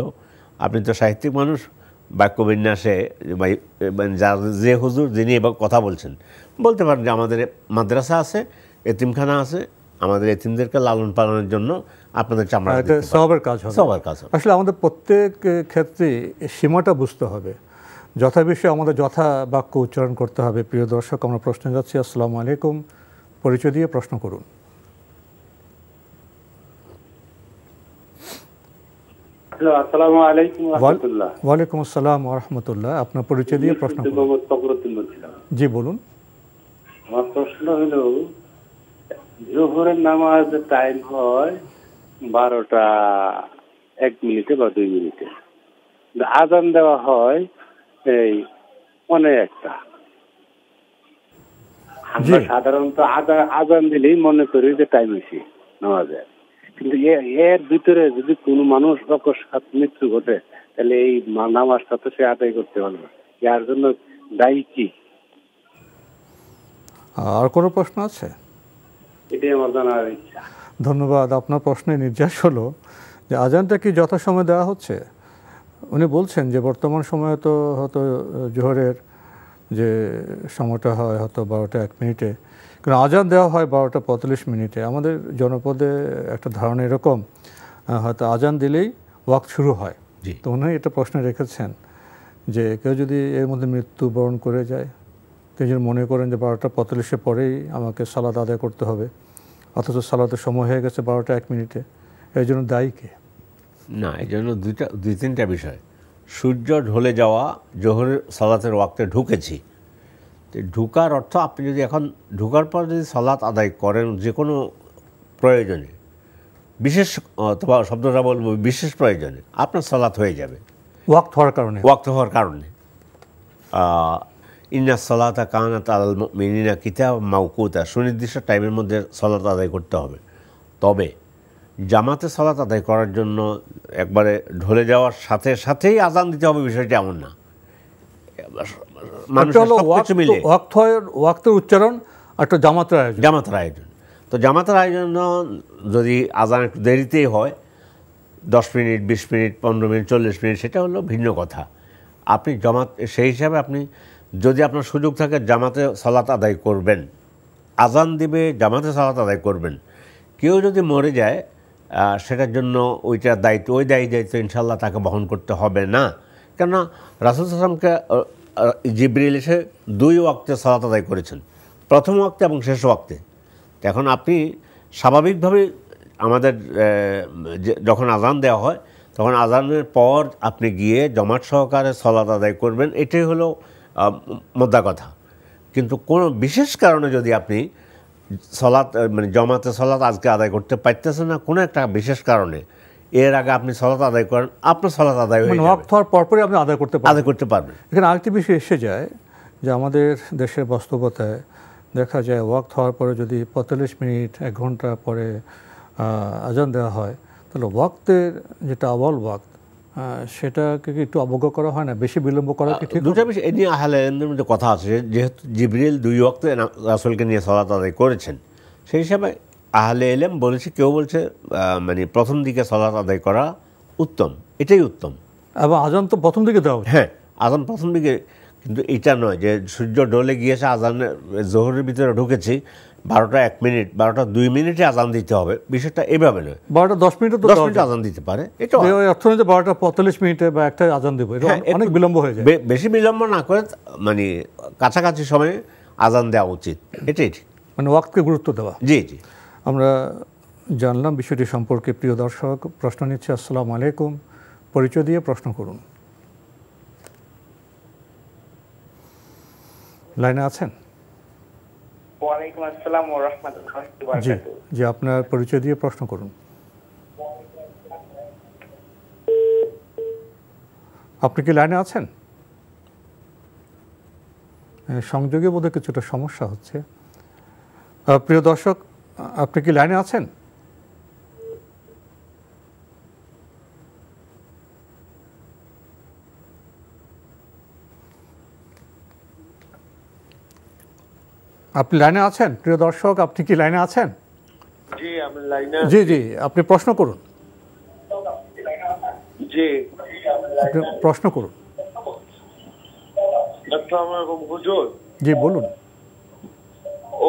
আপনি তো সাহিত্যিক মানুষ, বাক্য বিন্যাসে যে হুজুর যিনি এবার কথা বলছেন বলতে পারেন যে আমাদের মাদ্রাসা আছে, এতিমখানা আছে, আমাদের এতিমদেরকে লালন পালনের জন্য আপনাদের চামড়া সবার কাজ হবে। আসলে আমাদের প্রত্যেক ক্ষেত্রে সীমাটা বুঝতে হবে, যথা বিষয়ে আমাদের যথা বাক্য উচ্চারণ করতে হবে। প্রিয় দর্শক, আমরা প্রশ্নে যাচ্ছি। আসসালামু আলাইকুম, পরিচয় দিয়ে প্রশ্ন করুন। আসসালামু আলাইকুম ওয়া রাহমাতুল্লাহ। ওয়ালাইকুম আসসালাম ওয়া রাহমাতুল্লাহ। আপনার পরিচয় দিয়ে প্রশ্ন করুন। জি বলুন। আমার প্রশ্ন হলো, জোহরের নামাজ টাইম হয় 12টা 1 বা 2 মিনিটে, আযান দেওয়া হয় এই 1:01টা। আমরা সাধারণত আযান দিলেই মনে করি যে টাইম হয়েছে নামাজের, কিন্তু এর ভিতরে যদি কোনো মানুষ অকস্মাৎ মৃত্যু ঘটে তাহলে এই নামাজটা তো সে আদায় করতে পারবে। এর জন্য দায়ী কি? আর কোনো প্রশ্ন আছে? এটাই আমার জানার ইচ্ছা। ধন্যবাদ। আপনার প্রশ্নে নির্যাস হলো যে আজানটা কি যথাসময়ে দেওয়া হচ্ছে। উনি বলছেন যে বর্তমান সময়ে তো হয়তো জোহরের যে সময়টা হয় হয়তো 12টা 1 মিনিটে, কারণ আজান দেওয়া হয় 12টা 45 মিনিটে। আমাদের জনপদে একটা ধারণা এরকম, হয়তো আজান দিলেই ওয়াক্ত শুরু হয়। তো উনি এটা প্রশ্ন রেখেছেন যে কেউ যদি এর মধ্যে মৃত্যুবরণ করে যায় তিনি যদি মনে করেন যে 12:45 পরেই আমাকে সালাত আদায় করতে হবে, অথচ সালাতের সময় হয়ে গেছে 12:01, এই জন্য দায়ী কে? না, এই জন্য দুই তিনটা বিষয়। সূর্য ঢলে যাওয়া, জোহরের সালাতের ওয়াক্তে ঢুকেছি, তো ঢুকার অর্থ আপনি যদি এখন ঢুকার পর যদি সালাত আদায় করেন যে কোনো প্রয়োজনে, বিশেষ অথবা শব্দটা বলবো বিশেষ প্রয়োজনে, আপনার সালাত হয়ে যাবে ওয়াক্ত হওয়ার কারণে। ওয়াক্ত হওয়ার কারণে। ইন্না সালাতা কানাত আলাল মুমিনিনা কিতাব মাওকুতা, সুনির্দিষ্ট টাইমের মধ্যে সালাত আদায় করতে হবে। তবে জামাতে সালাত আদায় করার জন্য একবারে ঢলে যাওয়ার সাথে সাথেই আজান দিতে হবে বিষয়টি এমন না। ওয়াক্তের উচ্চারণ একটা জামাতের আয়োজন। তো জামাতের আয়োজন যদি আজান একটু দেরিতেই হয়, 10 মিনিট, 20 মিনিট, 15 মিনিট, 40 মিনিট, সেটা হলো ভিন্ন কথা। আপনি জামাত, সেই হিসাবে আপনি যদি আপনার সুযোগ থাকে জামাতে সালাত আদায় করবেন, আজান দিবে, জামাতে সালাত আদায় করবেন। কেউ যদি মরে যায় সেটার জন্য ওই দায়িত্ব ইনশাল্লাহ তাকে বহন করতে হবে না। কেননা রাসূল সাল্লাল্লাহু আলাইহি ওয়াসাল্লামকে জিবরিল এসে 2 ওয়াক্তে সালাত আদায় করেছেন, প্রথম ওয়াক্তে এবং শেষ ওয়াক্তে। এখন আপনি স্বাভাবিকভাবে আমাদের যখন আজান দেওয়া হয় তখন আজানের পর আপনি গিয়ে জমাত সহকারে সালাত আদায় করবেন, এটাই হলো মোদ্দা কথা। কিন্তু কোনো বিশেষ কারণে যদি আপনি সালাত মানে জমাতে সালাত আজকে আদায় করতে পারতেছেন না, কোনো একটা বিশেষ কারণে, এর আগে আপনি সালাত আদায় করেন, আপনার সালাত আদায় হয়ে যাবে, ওয়াক্ত হওয়ার পরপরই আপনি আদায় করতে পারবেন। এখানে আরেকটি বিষয় এসে যায় যে আমাদের দেশের বাস্তবতায় দেখা যায় ওয়াক্ত হওয়ার পরে যদি 45 মিনিট 1 ঘন্টা পরে আজান দেওয়া হয়, তাহলে ওয়াক্তের যেটা আউয়াল ওয়াক্ত সেটাকে কি একটু অবজ্ঞা করা হয় না? বেশি বিলম্ব করা কি ঠিক? দুটা বিষয় এ নিয়ে আহলে ইলমের মধ্যে কথা আছে। যেহেতু জিবরিল 2 ওয়াক্তে রাসূলকে নিয়ে সালাত আদায় করেছেন, সেই হিসাবে আহলে ইলম বলেছে, কেউ বলছে মানে প্রথম দিকে সালাত আদায় করা উত্তম, এটাই উত্তম। এবং আজান তো প্রথম দিকে দেওয়া, হ্যাঁ আজান প্রথম দিকে, কিন্তু এটা নয় যে সূর্য ডলে গিয়েছে, আজানের জোহরের ভিতরে ঢুকেছি, 12:01, 12:02 আজান দিতে হবে, বিষয়টা এভাবে নয়। 12:10 মিনিটে আজান দিতে পারে, এটা অর্থ নয় যে 12:45 বা 1টায় আজান দেবো, অনেক বিলম্ব হয়ে যায়। বেশি বিলম্ব না করে মানে কাছাকাছি সময়ে আজান দেওয়া উচিত, এটাই ঠিক, মানে ওয়াক্তকে গুরুত্ব দেওয়া। জি জি। আমরা জানলাম বিষয়টি সম্পর্কে। প্রিয় দর্শক, প্রশ্ন নিচ্ছে। আসসালামু আলাইকুম, পরিচয় দিয়ে প্রশ্ন করুন। লাইনে আছেন? ওয়ালাইকুম আসসালাম ওয়া রাহমাতুল্লাহি ওয়া বারাকাতুহু। জি, আপনার পরিচয় দিয়ে প্রশ্ন করুন। আপনি কি লাইনে আছেন? সংযোগে বোধহয় কিছুটা সমস্যা হচ্ছে। প্রিয় দর্শক, আপনি কি লাইনে আছেন? আপনি লাইনে আছেন? প্রিয় দর্শক, আপনি কি লাইনে আছেন? জি, আমি লাইনে। জি জি, আপনি প্রশ্ন করুন। জি, আপনি প্রশ্ন করুন। আসসালামু আলাইকুম হুজুর। জি বলুন।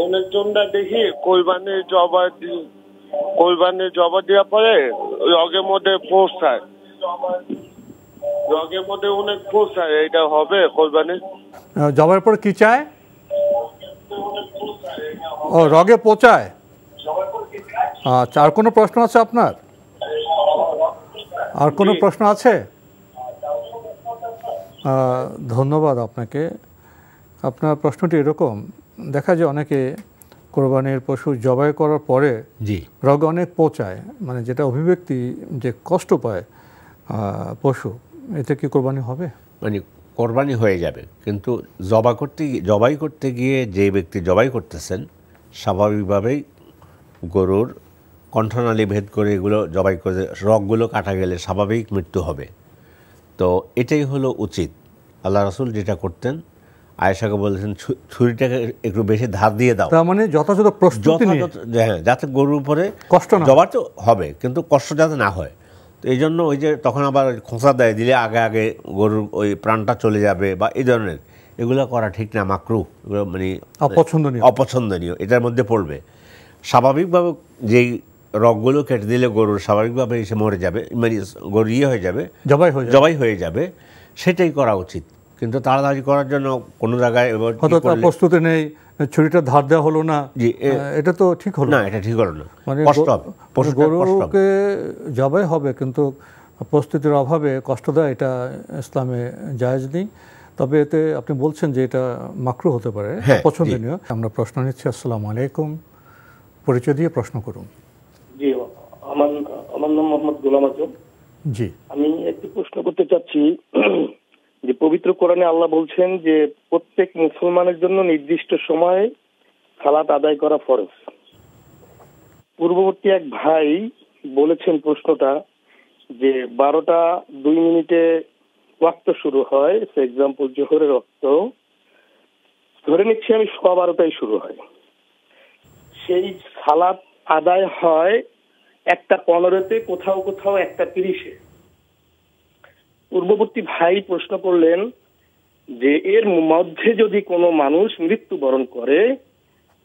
অনেকজনরা দেখি কোরবানির জবা দেওয়ার পরে রগের মধ্যে পৌঁছায়, অনেক পৌঁছায়, এটা হবে কোরবানি? জবার পর কি চায়? ও, রগে পৌঁছায়। আচ্ছা, আর কোনো প্রশ্ন আছে আপনার? আর কোনো প্রশ্ন আছে? ধন্যবাদ আপনাকে। আপনার প্রশ্নটি এরকম, দেখা যায় অনেকে কোরবানির পশু জবাই করার পরে রগে অনেক পৌঁছায়, মানে যেটা অভিব্যক্তি যে কষ্ট পায় পশু, এতে কি কোরবানি হবে? মানে কোরবানি হয়ে যাবে, কিন্তু জবাই করতে গিয়ে যে ব্যক্তি জবাই করতেছেন স্বাভাবিকভাবেই গরুর কণ্ঠনালী ভেদ করে এগুলো জবাই করে রগগুলো কাটা গেলে স্বাভাবিক মৃত্যু হবে। তো এটাই হলো উচিত। আল্লাহ রাসূল যেটা করতেন, আয়েশাকে বলেছেন ছুরিটাকে একটু বেশি ধার দিয়ে দাও, তার মানে যথাযথ প্রস্তুতি নিয়ে, হ্যাঁ, যাতে গরুর উপরে কষ্ট না, জবাই তো হবে কিন্তু কষ্ট যাতে না হয়। তো এই জন্য ওই যে তখন আবার খোঁচা দেয়, দিলে আগে আগে গরুর ওই প্রাণটা চলে যাবে বা এই ধরনের, এগুলো করা ঠিক না, মাকরুহ, এগুলো মানে অপছন্দনীয়, এটার মধ্যে পড়বে। স্বাভাবিকভাবে যেই রগগুলো কেটে দিলে গরুর স্বাভাবিকভাবে এসে মরে যাবে, মানে গরু হয়ে যাবে, জবাই হয়ে যাবে, সেটাই করা উচিত। কিন্তু তাড়াতাড়ি করার জন্য কোনো জায়গায় হয়তো তার প্রস্তুতি নেই, ছুরিটা ধার দেওয়া হলো না, এটা তো ঠিক হলো না, এটা ঠিক হলো না। মানে গরুকে জবাই হবে কিন্তু প্রস্তুতির অভাবে কষ্ট দেয়, এটা ইসলামে জায়েজ নেই। তবে এতে আপনি বলছেন যে এটা মাকরুহ হতে পারে, পছন্দনীয়। আমরা প্রশ্ন নিচ্ছি। আসসালামু আলাইকুম, পরিচয় দিয়ে প্রশ্ন করুন। জি, আমার নাম মোহাম্মদ গোলাম আজম। জি, আমি একটি প্রশ্ন করতে চাচ্ছি যে পবিত্র কোরআনে আল্লাহ বলছেন যে প্রত্যেক মুসলমানের জন্য নির্দিষ্ট সময়ে সালাত আদায় করা ফরজ। পূর্ববর্তী এক ভাই বলেছেন প্রশ্নটা যে 12:02 ওয়াক্ত শুরু হয়, ফর এক্সাম্পল জোহরের ওয়াক্ত ধরে নিচ্ছি আমি 12:15 শুরু হয়, সেই সালাত আদায় হয় 1:15 কোথাও কোথাও 1:30। পূর্ববর্তী ভাই প্রশ্ন করলেন যে এর মধ্যে যদি কোনো মানুষ মৃত্যুবরণ করে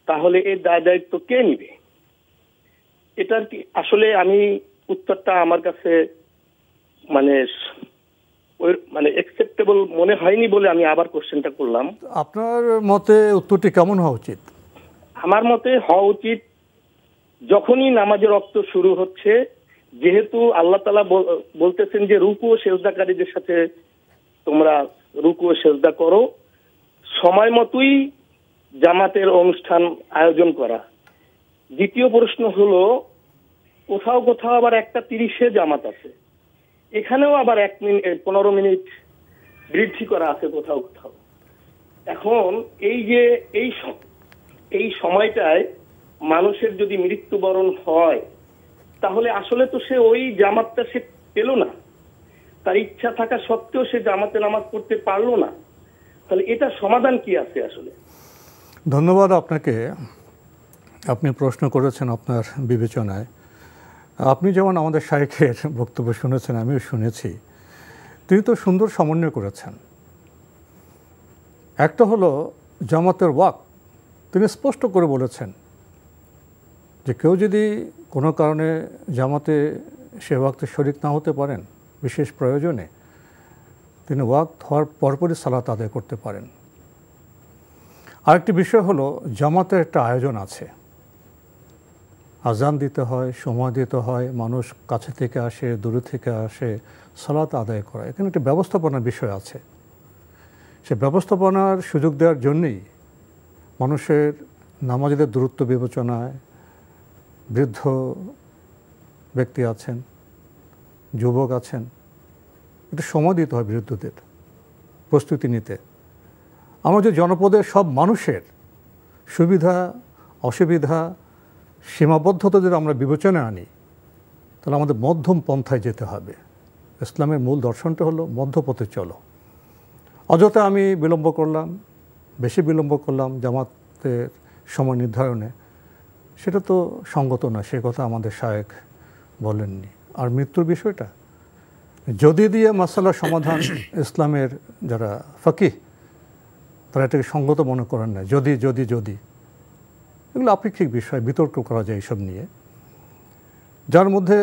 তাহলে এর দায় দায়িত্ব কে নিবে? এটার কি আসলে আমি উত্তরটা আমার কাছে মানে অ্যাকসেপ্টেবল মনে হয়নি বলে আমি আবার কোশ্চেনটা করলাম। আপনার মতে উত্তরটি কেমন হওয়া উচিত? আমার মতে হওয়া উচিত যখনই নামাজের ওয়াক্ত শুরু হচ্ছে, যেহেতু আল্লাহ তাআলা বলতেছেন যে রুকু ও সেজদাকারীদের সাথে তোমরা রুকু ও সেজদা করো, সময় মতোই জামাতের অনুষ্ঠান আয়োজন করা। দ্বিতীয় প্রশ্ন হলো কোথাও কোথাও আবার 1:30 জামাত আছে, এখানেও আবার 15 মিনিট বৃদ্ধি করা আছে কোথাও কোথাও। এখন এই যে এই সময়টায় মানুষের যদি মৃত্যুবরণ হয় তাহলে আসলে তো সে ওই জামাতটা সে পেল না, তার ইচ্ছা থাকা সত্ত্বেও সে জামাতে নামাজ পড়তে পারলো না। তাহলে এটা সমাধান কি আছে আসলে? ধন্যবাদ আপনাকে, আপনি প্রশ্ন করেছেন আপনার বিবেচনায়। আপনি যেমন আমাদের শাইখের বক্তব্য শুনেছেন, আমিও শুনেছি, তিনি তো সুন্দর সমন্বয় করেছেন। একটা হলো জামাতের ওয়াক্ত, তিনি স্পষ্ট করে বলেছেন যে কেউ যদি কোনো কারণে জামাতে সে ওয়াক্তে শরিক না হতে পারেন, বিশেষ প্রয়োজনে, তিনি ওয়াক্ত হওয়ার পরপরই সালাত আদায় করতে পারেন। আরেকটি বিষয় হলো জামাতের একটা আয়োজন আছে, আজান দিতে হয়, সময় দিতে হয়, মানুষ কাছে থেকে আসে, দূরে থেকে আসে, সালাত আদায় করা, এখানে একটি ব্যবস্থাপনার বিষয় আছে। সে ব্যবস্থাপনার সুযোগ দেওয়ার জন্যই মানুষের নামাজীদের দূরত্ব বিবেচনায় বৃদ্ধ ব্যক্তি আছেন, যুবক আছেন, একটু সময় দিতে হয় বৃদ্ধদের প্রস্তুতি নিতে। আমরা যে জনপদের সব মানুষের সুবিধা অসুবিধা সীমাবদ্ধতা যদি আমরা বিবেচনায় আনি তাহলে আমাদের মধ্যম পন্থায় যেতে হবে। ইসলামের মূল দর্শনটা হলো মধ্যপথে চলো। অযথা আমি বিলম্ব করলাম, বেশি বিলম্ব করলাম জামাতের সময় নির্ধারণে, সেটা তো সঙ্গত না, সে কথা আমাদের শায়েখ বলেননি। আর মৃত্যুর বিষয়টা যদি দিয়ে মাসালার সমাধান ইসলামের যারা ফাকিহ তারা এটাকে সঙ্গত মনে করেন না। যদি যদি যদি এগুলো আপেক্ষিক বিষয়, বিতর্ক করা যায় এইসব নিয়ে। যার মধ্যে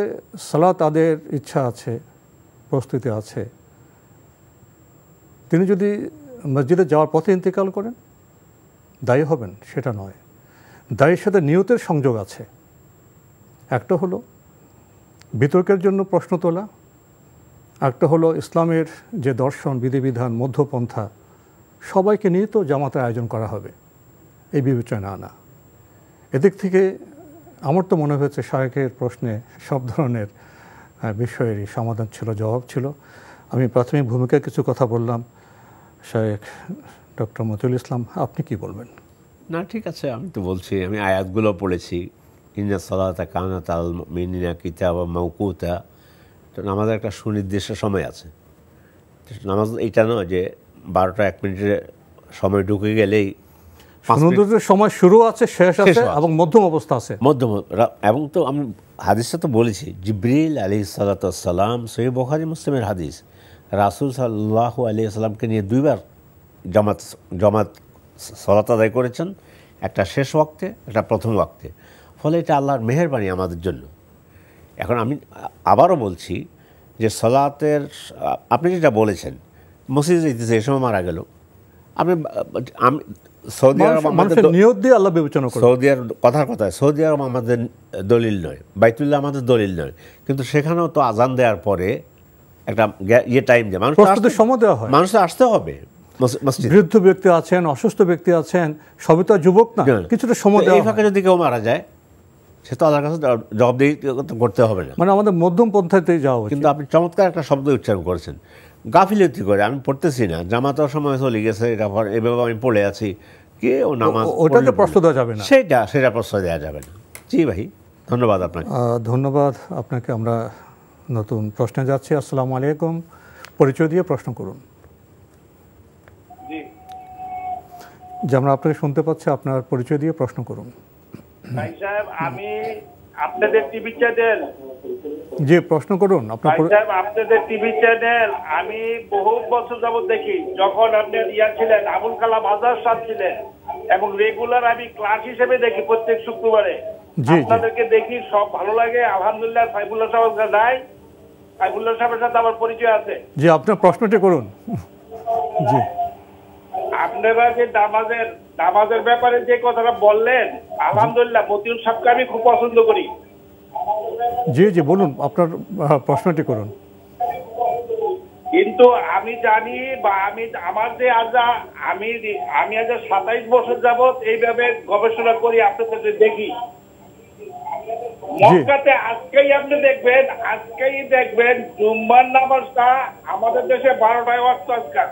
সালাত আদায়ের ইচ্ছা আছে, প্রস্তুতি আছে, তিনি যদি মসজিদে যাওয়ার পথে ইন্তেকাল করেন দায়ী হবেন সেটা নয়, দায়ীর সাথে নিয়তের সংযোগ আছে। একটা হলো বিতর্কের জন্য প্রশ্ন তোলা, একটা হলো ইসলামের যে দর্শন বিধিবিধান মধ্যপন্থা সবাইকে নিয়ে তো জামাতের আয়োজন করা হবে, এই বিবেচনা আনা। এদিক থেকে আমার তো মনে হয়েছে শায়েখের প্রশ্নে সব ধরনের বিষয়েরই সমাধান ছিল, জবাব ছিল। আমি প্রাথমিক ভূমিকায় কিছু কথা বললাম, শায়েখ ডক্টর মতিউল ইসলাম আপনি কি বলবেন? না, ঠিক আছে, আমি তো বলছি, আমি আয়াতগুলো পড়েছি, ইন্না সালাতা কানাত আলাল মুমিনিনা কিতাবাম মাওকুতা। তো নামাজের একটা সুনির্দিষ্ট সময় আছে। নামাজ এইটা নয় যে 12:01 সময় ঢুকে গেলেই সময় শুরু আছে, শেষ আছে এবং মধ্যম অবস্থা আছে। মধ্যম, এবং তো আমি হাদিসটা তো বলেছি, জিবরিল আলাইহিস সালাতু ওয়াস সালাম, সহিহ বুখারী মুসলিমের হাদিস, রাসূল সাল্লাল্লাহু আলাইহি ওয়াসাল্লামকে নিয়ে 2বার জামাত সালাত আদায় করেছেন, একটা শেষ ওয়াক্তে, একটা প্রথম ওয়াক্তে। ফলে এটা আল্লাহর মেহেরবানি আমাদের জন্য। এখন আমি আবারও বলছি যে সালাতের আপনি যেটা বলেছেন মসজিদে যেতেছে এই সময় মারা গেল, আমি সৌদি আরব আমাদের নিয়ত দিয়ে আল্লাহ বিবেচনা করে। সৌদি আরব কথার কথা, সৌদি আরব আমাদের দলিল নয়, বাইতুল্লাহ আমাদের দলিল নয়, কিন্তু সেখানেও তো আজান দেওয়ার পরে একটা টাইম দেয়, মানুষ সময় দেওয়া হয়, মানুষের আসতে হবে মসজিদ। বৃদ্ধ ব্যক্তি আছেন, অসুস্থ ব্যক্তি আছেন, সবই তো যুবক না, কিছুটা সময় দেওয়া। এই ফাঁকে যদি কেউ মারা যায় সে তো আল্লাহর কাছে জবাবদিহি করতে হবে না, মানে আমাদের মধ্যম পন্থাতেই যাওয়া উচিত। কিন্তু আপনি চমৎকার একটা শব্দ উচ্চারণ করেছেন, গাফিলতি করে। আমি পড়তেছি না, জামাতের সময় চলে গেছে, এটা এভাবে আমি পড়ে আছি, কে ও নামাজ, ওটাকে প্রশ্ন দেওয়া যাবে না, সেটা প্রশ্ন দেওয়া যাবে না। জি ভাই, ধন্যবাদ আপনাকে। ধন্যবাদ আপনাকে। আমরা নতুন প্রশ্নে যাচ্ছি। আসসালামু আলাইকুম, পরিচয় দিয়ে প্রশ্ন করুন। যে আমরা আপনাকে শুনতে পাচ্ছি, আপনার পরিচয় দিয়ে প্রশ্ন করুন। ভাই সাহেব, আমি আপনাদের টিভি চ্যানেল, জি প্রশ্ন করুন। আপনাদের টিভি চ্যানেল আমি বহু বছর যাবত দেখি, যখন আপনি ছিলেন, আবুল কালাম আজাদ সাহেব ছিলেন, এবং রেগুলার আমি ক্লাস হিসেবে দেখি প্রত্যেক শুক্রবারে। আপনাদেরকে দেখি, সব ভালো লাগে আলহামদুলিল্লাহ। সাইফুল্লাহ সাহেব নাই, সাইফুল্লাহ সাহেবের সাথে আমার পরিচয় আছে। জি, আপনার প্রশ্নটি করুন। জি, আপনারা যে নামাজের ব্যাপারে যে কথাটা বললেন, আলহামদুলিল্লাহ, মতিউর সাহেবকে আমি খুব পছন্দ করি। জি জি বলুন, আপনার প্রশ্নটি করুন। কিন্তু আমি জানি, বা আমার যে আমি আজ 27 বছর যাবত এইভাবে গবেষণা করি, আপনাদের দেখি। মক্কাতে আজকেই দেখবেন জুম্মার নামাজটা আমাদের দেশে 12টায় ওয়াক্ত আজকাল,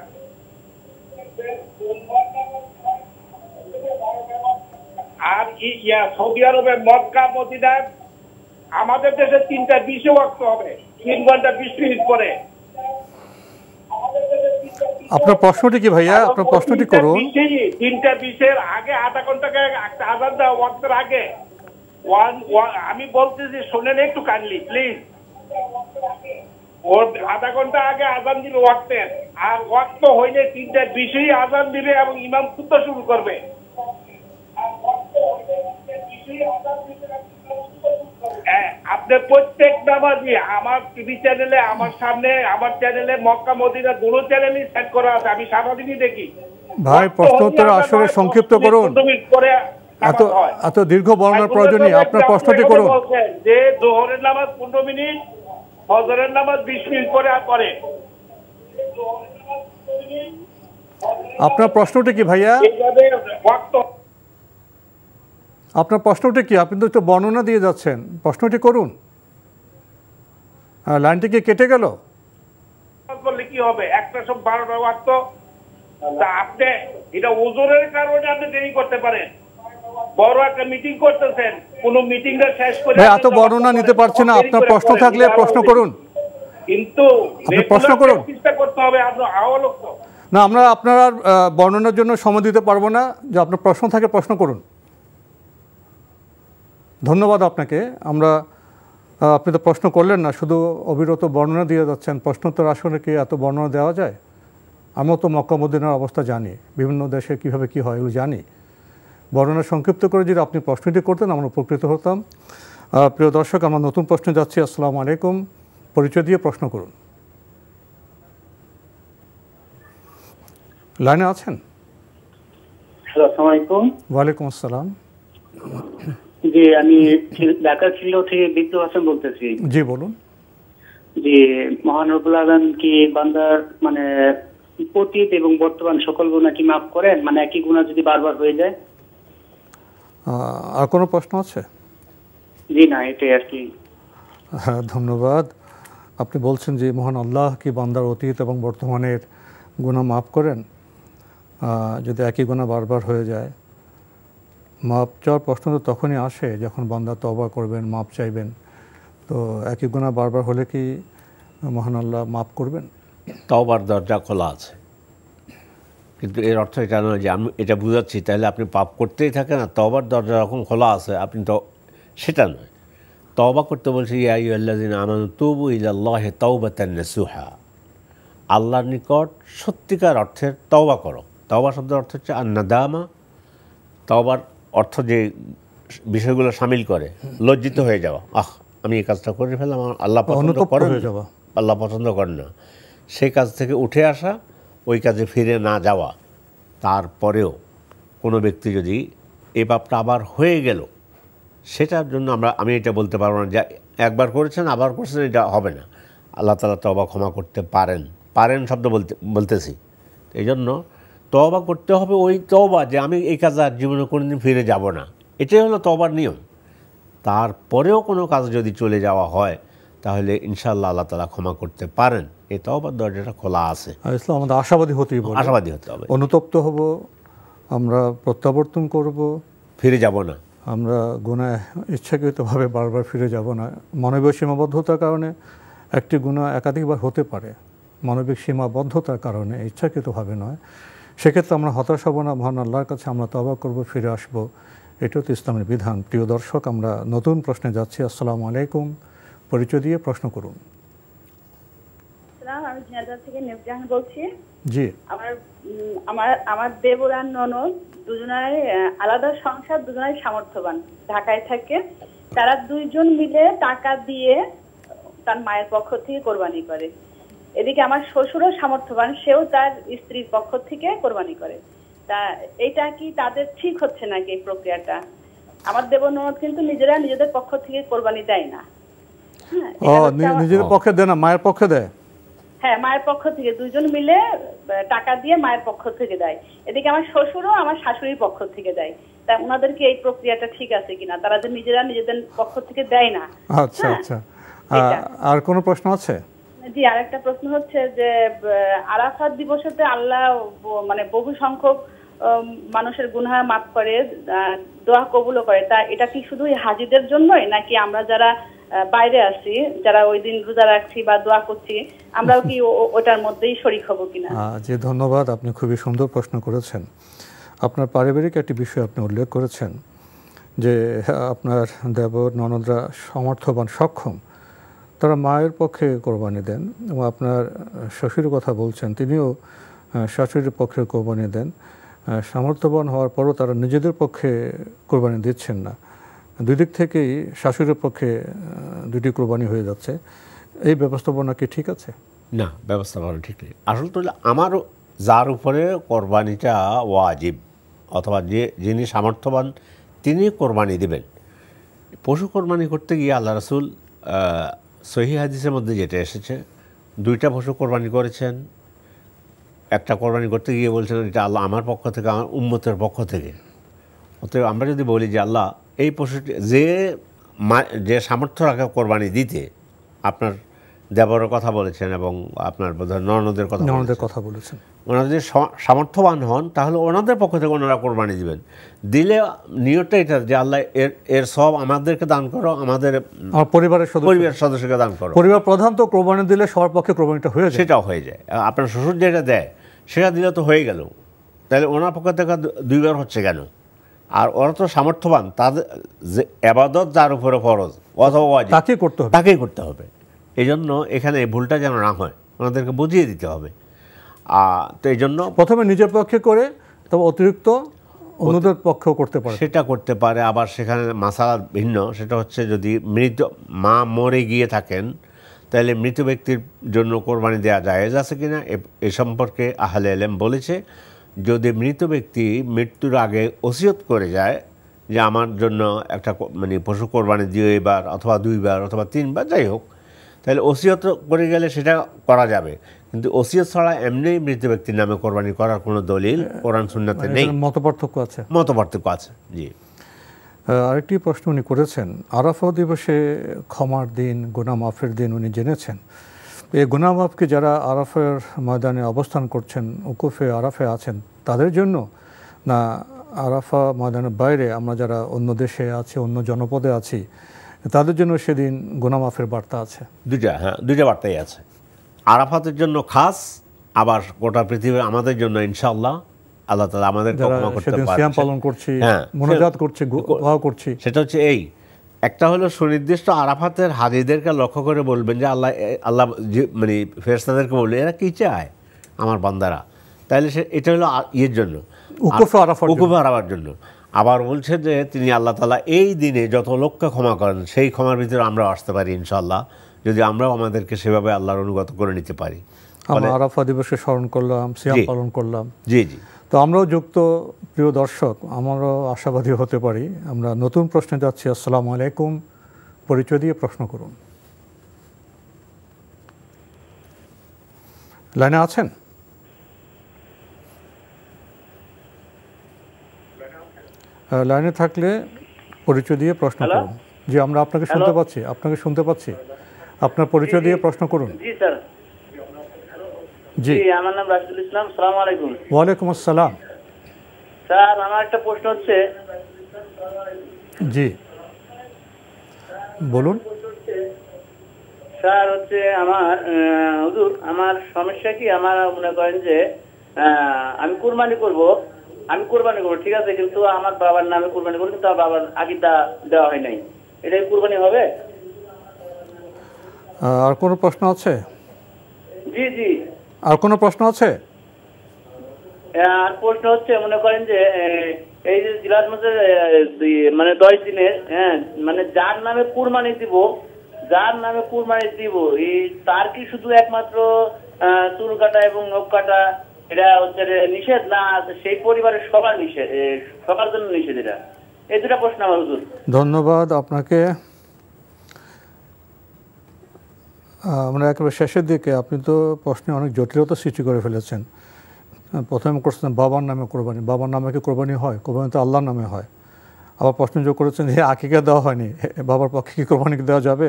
আর সৌদি আরবে মক্কা মদিনায় আমাদের দেশে 3:20 ওয়াক্ত হবে, 3 ঘন্টা 20 মিনিট পরে। আপনার প্রশ্নটি কি ভাইয়া? আপনার প্রশ্নটি করুন। 3:20 আগে আধা ঘন্টাকে একটা আজান দেওয়া ওয়াক্তের আগে। আমি বলতেছি, শোনেন একটু কাইন্ডলি প্লিজ। ওর আধা ঘন্টা আগে আজান দিবে ওয়াক্তের, আর ওয়াক্ত হইলে 3:20 আজান দিবে এবং ইমাম খুতবা শুরু করবে। আপনার প্রত্যেক নামাজি আমার টিভি চ্যানেলে, আমার সামনে, আমার চ্যানেলে, মক্কা মদিনা দুটো চ্যানেলই সেট করা আছে, আমি সারাদিনই দেখি। ভাই প্রশ্নোত্তর আসলে সংক্ষিপ্ত করুন, এত দীর্ঘ বর্ণনার প্রয়োজন নেই। আপনার প্রশ্নটি করুন। যে জোহরের নামাজ 15 মিনিট, ফজরের নামাজ 20 মিনিট পরে পড়ে। আপনার প্রশ্নটি কি ভাইয়া? আপনার প্রশ্নটি কি? আপনি তো একটু বর্ণনা দিয়ে যাচ্ছেন, প্রশ্নটি করুন। লাইনটি কি কেটে গেল? বললে কি হবে, একটা সব 12টা ওয়াক্ত, তা আপনি এটা ওজোরের কারণে আপনি দেরি করতে পারেন। বড় একটা মিটিং করতেছেন, কোন মিটিংটা শেষ করে এত বর্ণনা নিতে পারছেন না। আপনার প্রশ্ন থাকলে প্রশ্ন করুন, কিন্তু আপনি প্রশ্ন করুন। চেষ্টা করতে হবে। আপনার আওয়ালোক না, আমরা আপনার বর্ণনার জন্য সময় দিতে পারবো না। যে আপনার প্রশ্ন থাকে প্রশ্ন করুন। ধন্যবাদ আপনাকে। আপনি তো প্রশ্ন করলেন না, শুধু অবিরত বর্ণনা দিয়ে যাচ্ছেন। প্রশ্নোত্তর আসলে কি এত বর্ণনা দেওয়া যায়? আমরা তো মক্কা মদিনার অবস্থা জানি, বিভিন্ন দেশে কীভাবে কী হয় এগুলো জানি। বর্ণনা সংক্ষিপ্ত করে যদি আপনি প্রশ্নটি করতেন আমরা উপকৃত হতাম। প্রিয় দর্শক, আমরা নতুন প্রশ্নে যাচ্ছি। আসসালামু আলাইকুম, পরিচয় দিয়ে প্রশ্ন করুন। লাইনে আছেন? আসসালামু আলাইকুম। ওয়ালাইকুম আসসালাম। জি, আমি ঢাকা খিলগাঁও থেকে বিদ্যু হাসান বলতেছি। জি বলুন। জি, মহান রব্বুল আলামিন কি বান্দার মানে অতীত এবং বর্তমান সকল গুনাহ কি মাফ করেন? মানে একই গুনাহ যদি বারবার হয়ে যায়? আর কোনো প্রশ্ন আছে? জি না, এটাই আর কি। হ্যাঁ, ধন্যবাদ। আপনি বলছেন যে মহান আল্লাহ কি বান্দার অতীত এবং বর্তমানের গুনাহ মাফ করেন যদি একই গুনাহ বারবার হয়ে যায়। মাপ চাওয়ার প্রশ্ন তো তখনই আসে যখন বান্দা তওবা করবেন, মাপ চাইবেন। তো একই গুনাহ বারবার হলে কি মহান আল্লাহ মাফ করবেন? তওবার দরজা খোলা আছে, কিন্তু এর অর্থ এটা নয় যে আমি এটা বুঝাচ্ছি তাহলে আপনি পাপ করতেই থাকেন। আর তওবার দরজা যখন খোলা আছে আপনি তো সেটা নয়। তওবা করতে বলছে ইয়া আইয়ুহাল্লাযিনা আমানু তুবু ইলাল্লাহি তাওবাতান নাসুহা। আল্লাহর নিকট সত্যিকার অর্থের তওবা করো। তওবা শব্দের অর্থ হচ্ছে আন-নাদামা। তওবার অর্থ যে বিষয়গুলো শামিল করে লজ্জিত হয়ে যাওয়া, আমি এই কাজটা করে ফেললাম, আল্লাহ পছন্দ করেন, আল্লাহ পছন্দ করেন না, সেই কাজ থেকে উঠে আসা ওই কাজে ফিরে না যাওয়া, তারপরেও কোনো ব্যক্তি যদি এই পাপটা আবার হয়ে গেল, সেটার জন্য আমি এটা বলতে পারবো না যে একবার করেছেন আবার করছেন, এটা হবে না। আল্লাহ তাআলা তওবা ক্ষমা করতে পারেন শব্দ বলতেছি। এই জন্য তওবা করতে হবে, ওই তওবা যে আমি এই কাজে আর জীবনে কোনোদিন ফিরে যাব না, এটাই হলো তওবার নিয়ম। তারপরেও কোনো কাজ যদি চলে যাওয়া হয় তাহলে ইনশাআল্লাহ আল্লাহ তাআলা ক্ষমা করতে পারেন। এই তওবার দরজাটা খোলা আছে। ইসলাম আমাদের আশাবাদী হতেই বলে, আশাবাদী হতে হবে, অনুতপ্ত হব, আমরা প্রত্যাবর্তন করব, ফিরে যাব না, আমরা গুনাহ ইচ্ছাকৃতভাবে বারবার ফিরে যাব না। মানবীয় সীমাবদ্ধতার কারণে একটি গুনাহ একাধিকবার হতে পারে, মানবিক সীমাবদ্ধতার কারণে, ইচ্ছাকৃতভাবে নয়। সেক্ষেত্রে আমরা হতাশ হব না, মহান আল্লাহর কাছে আমরা তওবা করব, ফিরে আসব। এটাও তো ইসলামের বিধান। প্রিয় দর্শক, আমরা নতুন প্রশ্নে যাচ্ছি। আসসালামু আলাইকুম, পরিচয় দিয়ে প্রশ্ন করুন। আমি ঝিনাইদহ থেকে নেবজাহান বলছি। জি। আমার দেবর আর ননদ দুজনাই আলাদা সংসার, দুজনাই সামর্থ্যবান, ঢাকায় থাকে। তারা দুইজন মিলে টাকা দিয়ে তার মায়ের পক্ষ থেকে কোরবানি করে। এদিকে আমার শ্বশুরও সামর্থ্যবান, সেও তার স্ত্রীর পক্ষ থেকে কোরবানি করে। তা এটা কি তাদের ঠিক হচ্ছে নাকি এই প্রক্রিয়াটা? আমার দেবর ননদ কিন্তু নিজেরা নিজেদের পক্ষ থেকে কোরবানি দেয় না। নিজের পক্ষে দেয় না, মায়ের পক্ষে দেয়। হ্যাঁ, মায়ের পক্ষ থেকে দুইজন মিলে টাকা দিয়ে মায়ের পক্ষ থেকে দেয়। এদিকে আমার শ্বশুরও আমার শাশুড়ির পক্ষ থেকে দেয়। তা ওনাদের কি এই প্রক্রিয়াটা ঠিক আছে কিনা? তারা যে নিজেরা নিজেদের পক্ষ থেকে দেয় না। আচ্ছা আচ্ছা, আর কোনো প্রশ্ন আছে? জি, আরেকটা প্রশ্ন হচ্ছে যে আরাফাত দিবসেতে আল্লাহ মানে বহু সংখ্যক মানুষের গুনাহ মাফ করে, দোয়া কবুলও করে। তা এটা কি শুধু হাজিদের জন্যই, নাকি আমরা যারা বাইরে আছি, যারা ওই দিন রোজা রাখছি বা দোয়া করছি, আমরাও কি ওটার মধ্যেই শরীক হব কিনা? জি, ধন্যবাদ। আপনি খুবই সুন্দর প্রশ্ন করেছেন। আপনার পারিবারিক একটি বিষয় আপনি উল্লেখ করেছেন যে আপনার দেবর ননদরা সমর্থবান, সক্ষম, তারা মায়ের পক্ষে কোরবানি দেন, এবং আপনার শ্বশুরের কথা বলছেন, তিনিও শাশুড়ির পক্ষে কোরবানি দেন। সামর্থ্যবান হওয়ার পরও তারা নিজেদের পক্ষে কোরবানি দিচ্ছেন না। দুই দিক থেকেই শাশুড়ির পক্ষে দুটি কোরবানি হয়ে যাচ্ছে। এই ব্যবস্থাপনা কি ঠিক আছে? না, ব্যবস্থাপনা ঠিক নেই। আসলে তো আমারও যার উপরে কোরবানিটা ওয়াজিব, অথবা যিনি সামর্থ্যবান তিনি কোরবানি দেবেন। পশু কোরবানি করতে গিয়ে আল্লাহ রাসূল সহিহ হাদিসের মধ্যে যেটা এসেছে, দুইটা পশু কোরবানি করেছেন। একটা কোরবানি করতে গিয়ে বলছেন এটা আল্লাহ আমার পক্ষ থেকে, আমার উম্মতের পক্ষ থেকে। অতএব আমরা যদি বলি যে আল্লাহ এই পশুটি যে সামর্থ্য রাখে কোরবানি দিতে, আপনার দেবরের কথা বলেছেন এবং আপনার বোধহয় ননদের কথা বলেছেন, ওনারা যদি সামর্থ্যবান হন তাহলে ওনাদের পক্ষ থেকে ওনারা কোরবানি দিবেন। দিলে নিয়তটা এটা যে আল্লাহ এর সব আমাদেরকে দান করো, আমাদের পরিবারের সদস্যকে দান করো। পরিবার প্রধান তো কোরবানি দিলে সবার পক্ষে কোরবানিটা হয়ে যায়, সেটাও হয়ে যায়। আপনার শ্বশুর যেটা দেয় সেটা দিলে তো হয়ে গেল, তাহলে ওনার পক্ষ থেকে দুইবার হচ্ছে কেন? আর ওরা তো সামর্থ্যবান, তাদের যে ইবাদত যার উপরে ফরজ অথবা ওয়াজিব তাকেই করতে হবে। এই জন্য এখানে ভুলটা যেন না হয়, ওনাদেরকে বুঝিয়ে দিতে হবে। তো এই জন্য প্রথমে নিজের পক্ষে করে, তবে অতিরিক্ত অন্যদের পক্ষেও করতে পারে, সেটা করতে পারে। আবার সেখানে মাসালা ভিন্ন, সেটা হচ্ছে যদি মৃত মা মরে গিয়ে থাকেন তাহলে মৃত ব্যক্তির জন্য কোরবানি দেওয়া জায়েজ আছে কিনা এ সম্পর্কে আহলে ইলম বলেছে। যদি মৃত ব্যক্তি মৃত্যুর আগে ওসিয়ত করে যায় যে আমার জন্য একটা মানে পশু কোরবানি দিও এবার, অথবা দুইবার অথবা তিনবার, যাই হোক, তাহলে ওসিয়ত করে গেলে সেটা করা যাবে। কিন্তু ওসিয়ত ছাড়া এমনি মৃত ব্যক্তির নামে কোরবানি করার কোনো দলিল কোরআন সুন্নাতে নেই। মতপার্থক্য আছে। জি, আরেকটি প্রশ্ন উনি করেছেন, আরাফা দিবসে ক্ষমার দিন, গুনাহ মাফের দিন উনি জেনেছেন। এই গুনাহ মাফকে যারা আরাফার ময়দানে অবস্থান করছেন, উকুফে আরাফে আছেন, তাদের জন্য, না আরাফা ময়দানের বাইরে আমরা যারা অন্য দেশে আছি, অন্য জনপদে আছি, তাদের জন্য সেদিন গুনাহ মাফের বার্তা আছে? দুইটা বার্তাই আছে। আরাফাতের জন্য খাস, আবার গোটা পৃথিবীর আমাদের জন্য ইনশাআল্লাহ আল্লাহ তাআলা আমাদের ক্ষমা করতে পারেন। সিয়াম পালন করছি, মুনাজাত করছি, দোয়া করছি। সেটা হচ্ছে এই একটা হলো সুনির্দিষ্ট আরাফাতের হাজিদেরকে লক্ষ্য করে বলবেন যে আল্লাহ মানে ফেরেশতাদেরকে বলবে এরা কি চায় আমার বান্দারা, তাহলে এটা হলো ইয়ের জন্য, উকুফে আরাফার জন্য। আবার বলছে যে তিনি আল্লাহ তাআলা এই দিনে যত লোককে ক্ষমা করেন সেই ক্ষমার ভিতরে আমরা আসতে পারি ইনশাআল্লাহ, যদি আমরাও আমাদেরকে সেভাবে আল্লাহর অনুগত করে নিতে পারি। আমরা আরাফা দিবসে স্মরণ করলাম, সিয়াম পালন করলাম। জি জি। তো আমরাও যুক্ত, প্রিয় দর্শক, আমরাও আশাবাদী হতে পারি। আমরা নতুন প্রশ্নে যাচ্ছি। আসসালামু আলাইকুম, পরিচয় দিয়ে প্রশ্ন করুন। লাইনে আছেন? লাইনে থাকলে পরিচয় দিয়ে প্রশ্ন করুন। জি, আমরা আপনাকে শুনতে পাচ্ছি, আপনাকে শুনতে পাচ্ছি। আপনার পরিচয় দিয়ে প্রশ্ন করুন। জি স্যার। জি, আমার নাম রাশিদুল ইসলাম। আসসালামু আলাইকুম। ওয়ালাইকুম আসসালাম। স্যার, আমার একটা প্রশ্ন হচ্ছে। জি বলুন। স্যার হচ্ছে আমার হুজুর, আমার সমস্যা কি, আমার মনে করেন যে আমি কুরবানি করব, ঠিক আছে, কিন্তু আমার বাবার নামে কুরবানি করবো, কিন্তু আমার বাবার আগিদা দেওয়া হয় নাই। এটাই কুরবানি হবে? আর কোনো প্রশ্ন আছে? জি জি। আর কোনো প্রশ্ন আছে? আর প্রশ্ন হচ্ছে, মনে করেন যে এই যে জিলাত মাসের মানে 10 দিনের, হ্যাঁ, মানে যার নামে কুরবানি দিব এই তার কি শুধু একমাত্র চুল কাটা এবং নখ কাটা এটা হচ্ছে নিষেধ, না সেই পরিবারের সবার নিষেধ, সবার জন্য নিষেধ? এটা এই দুটা প্রশ্ন আমার হুজুর। ধন্যবাদ আপনাকে। আমরা একেবারে শেষের দিকে, আপনি তো প্রশ্নে অনেক জটিলতা সৃষ্টি করে ফেলেছেন। প্রথমে করছেন বাবার নামে কোরবানি, বাবার নামে কি কোরবানি হয়? কোরবানি তো আল্লাহর নামে হয়। আবার প্রশ্ন যোগ করেছেন যে আকিকা দেওয়া হয়নি, বাবার পক্ষে কি কোরবানি দেওয়া যাবে?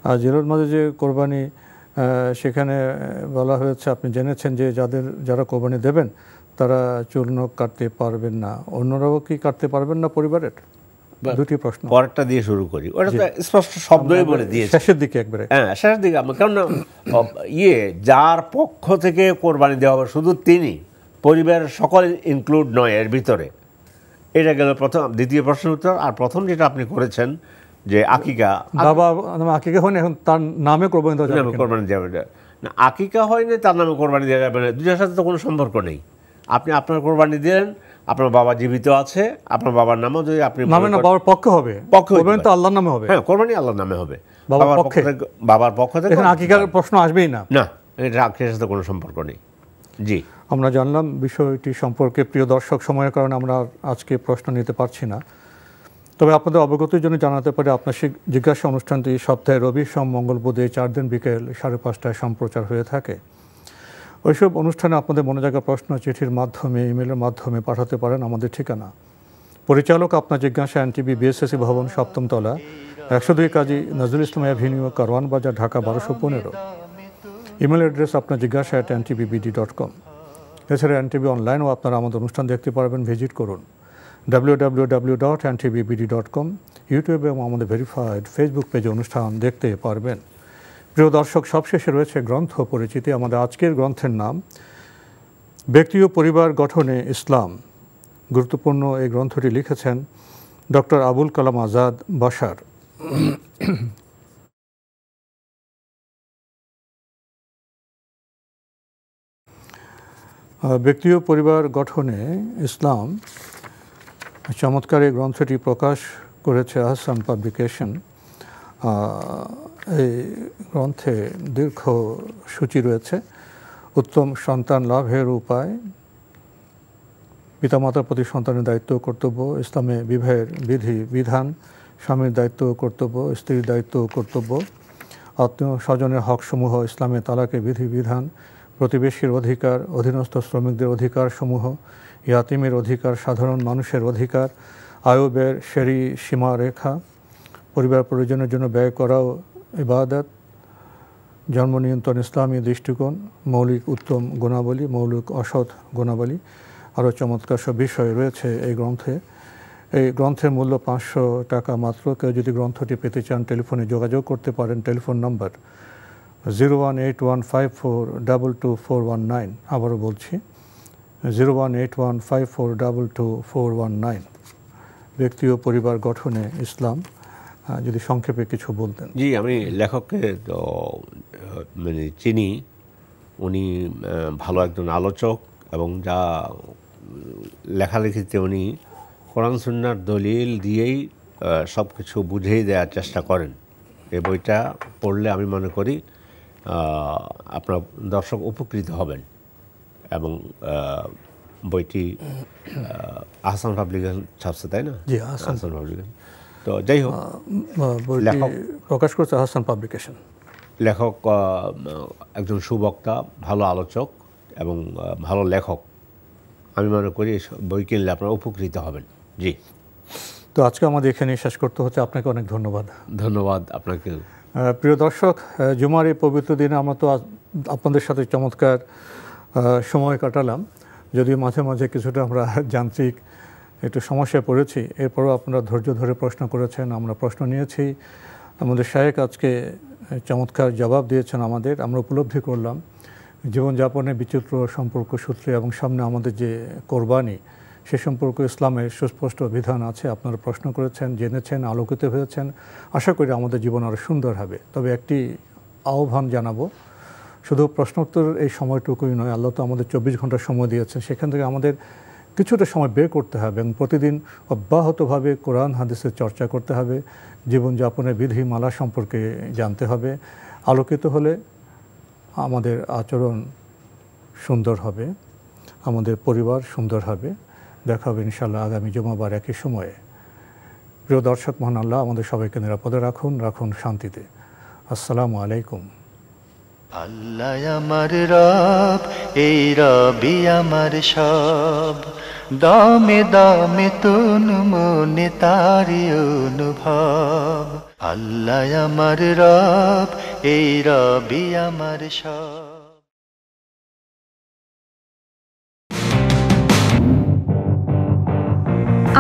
আর জিরোর মাঝে যে কোরবানি, সেখানে বলা হয়েছে, আপনি জেনেছেন যে যারা কোরবানি দেবেন তারা চুল নখ কাটতে পারবেন না, অন্যরাও কি কাটতে পারবেন না পরিবারের? দুটি প্রশ্ন। পরেরটা দিয়ে শুরু করি, ওটা তো স্পষ্ট শব্দই বলে দিয়েছে শেষের দিকে একবারে। হ্যাঁ, শেষের দিকে। কারণ যার পক্ষ থেকে কোরবানি দেওয়া হবে শুধু তিনি, পরিবারের সকল ইনক্লুড নয় এর ভিতরে। এটা গেল প্রথম। দ্বিতীয় প্রশ্নের উত্তর। আর প্রথম যেটা আপনি করেছেন যে আকিকা, বাবা আকিকা হয়নি, এখন তার নামে কোরবানি দেওয়া যাবে না, আকিকা হয়নি তার নামে কোরবানি দেওয়া যাবে না। দুটার সাথে তো কোনো সম্পর্ক নেই। আপনি আপনার কোরবানি দিলেন, আপনার বাবা জীবিত আছে, আপনার বাবার নামও যদি আপনি বাবার পক্ষ হবে, কোরবানি তো আল্লাহর নামে হবে। হ্যাঁ, কোরবানি আল্লাহর নামে হবে, বাবার পক্ষ থেকে। এখানে আকিকার প্রশ্ন আসবেই না। না, এটা আকিকার সাথে কোনো সম্পর্ক নেই। জি, আমরা জানলাম বিষয়টি সম্পর্কে। প্রিয় দর্শক, সময়ের কারণে আমরা আজকে প্রশ্ন নিতে পারছি না, তবে আপনাদের অবগতির জন্য জানাতে পারি আপনার জিজ্ঞাসা অনুষ্ঠানটি সপ্তাহে রবি, সোম, মঙ্গল, বুধ এই 4 দিন বিকেল 5:30টায় সম্প্রচার হয়ে থাকে। ওইসব অনুষ্ঠানে আপনাদের মনে জায়গা প্রশ্ন চিঠির মাধ্যমে, ইমেলের মাধ্যমে পাঠাতে পারেন আমাদের ঠিকানা। পরিচালক আপনার জিজ্ঞাসা, এনটিভি, বিএসএসি ভবন, 7ম তলা, 102 কাজী নজরুল ইসলাম অ্যাভিনিউ, কারওয়ান বাজার, ঢাকা 1215। ইমেল অ্যাড্রেস আপনার জিজ্ঞাসা @ntbbd.com। এছাড়া এনটিভি অনলাইনেও আপনারা আমাদের অনুষ্ঠান দেখতে পারবেন, ভিজিট করুন www.ntbbd.com। ইউটিউবে এবং আমাদের ভেরিফাইড ফেসবুক পেজে অনুষ্ঠান দেখতে পারবেন। প্রিয় দর্শক, সবশেষে রয়েছে গ্রন্থ পরিচিতি। আমাদের আজকের গ্রন্থের নাম ব্যক্তি ও পরিবার গঠনে ইসলাম। গুরুত্বপূর্ণ এই গ্রন্থটি লিখেছেন ডক্টর আবুল কালাম আজাদ বাশার। ব্যক্তি ও পরিবার গঠনে ইসলাম চমৎকার এই গ্রন্থটি প্রকাশ করেছে আহসান পাবলিকেশন। এই গ্রন্থে দীর্ঘ সূচি রয়েছে। উত্তম সন্তান লাভের উপায়, পিতামাতার প্রতি সন্তানের দায়িত্ব কর্তব্য, ইসলামে বিবাহের বিধি বিধান, স্বামীর দায়িত্ব কর্তব্য, স্ত্রীর দায়িত্ব কর্তব্য, আত্মীয় স্বজনের হকসমূহ, ইসলামে তালাকের বিধি বিধান, প্রতিবেশীর অধিকার, অধীনস্থ শ্রমিকদের অধিকার সমূহ, ইয়াতিমের অধিকার, সাধারণ মানুষের অধিকার, আয় ব্যয়ের সীমারেখা, পরিবার পরিজনের জন্য ব্যয় করাও ইবাদত, জন্ম নিয়ন্ত্রণ ইসলামী দৃষ্টিকোণ, মৌলিক উত্তম গুণাবলী, মৌলিক অসৎ গুণাবলী, আরও চমৎকার সব বিষয় রয়েছে এই গ্রন্থে। এই গ্রন্থের মূল্য 500 টাকা মাত্র। কেউ যদি গ্রন্থটি পেতে চান টেলিফোনে যোগাযোগ করতে পারেন। Telephone number 01815422419। আবারও বলছি 01815422419। ব্যক্তি ও পরিবার গঠনে ইসলাম, যদি সংক্ষেপে কিছু বলতেন। জি, আমি লেখককে তো মানে চিনি। উনি ভালো একজন আলোচক এবং যা লেখালেখিতে উনি কোরআন সুন্নাহর দলিল দিয়েই সব কিছু বুঝিয়ে দেওয়ার চেষ্টা করেন। এই বইটা পড়লে আমি মনে করি আপনার দর্শক উপকৃত হবেন। এবং বইটি আহসান পাবলিকেশন ছাপছে, তাই না? জি, আহসান পাবলিকেশন। তো যাই হোক, লেখক প্রকাশ করছে আহসান পাবলিকেশন। লেখক একজন সুবক্তা, ভালো আলোচক এবং ভালো লেখক। আমি মনে করি বই কিনলে আপনারা উপকৃত হবেন। জি, তো আজকে আমাদের এখানে শেষ করতে হচ্ছে। আপনাকে অনেক ধন্যবাদ। ধন্যবাদ আপনাকে। প্রিয় দর্শক, জুমার এই পবিত্র দিনে আমরা তো আপনাদের সাথে চমৎকার সময় কাটালাম, যদিও মাঝে মাঝে কিছুটা আমরা যান্ত্রিক একটু সমস্যায় পড়েছি। এরপরও আপনারা ধৈর্য ধরে প্রশ্ন করেছেন, আমরা প্রশ্ন নিয়েছি। আমাদের শায়েখ আজকে চমৎকার জবাব দিয়েছেন আমাদের। আমরা উপলব্ধি করলাম জীবনযাপনে বিচিত্র সম্পর্ক সূত্রে এবং সামনে আমাদের যে কোরবানি, সে সম্পর্ক ইসলামের সুস্পষ্ট বিধান আছে। আপনারা প্রশ্ন করেছেন, জেনেছেন, আলোকিত হয়েছেন। আশা করি আমাদের জীবন আরও সুন্দর হবে। তবে একটি আহ্বান জানাবো, শুধু প্রশ্নোত্তর এই সময়টুকুই নয়, আল্লাহ তো আমাদের 24 ঘন্টা সময় দিয়েছেন, সেখান থেকে আমাদের কিছুটা সময় বের করতে হবে এবং প্রতিদিন অব্যাহতভাবে কোরআন হাদিসের চর্চা করতে হবে। জীবনযাপনের বিধিমালা সম্পর্কে জানতে হবে। আলোকিত হলে আমাদের আচরণ সুন্দর হবে, আমাদের পরিবার সুন্দর হবে। দেখা হবে ইনশাআল্লাহ আগামী জুমাবার একই সময়ে। প্রিয় দর্শক, মহান আল্লাহ আমাদের সবাইকে নিরাপদে রাখুন শান্তিতে। আসসালামু আলাইকুম। আল্লাহ আমার রব, এই রবি আমার সব, দামে দামে তুন মনে তারি অনুভব। আল্লাহ আমার রব, এই রবি আমার সব।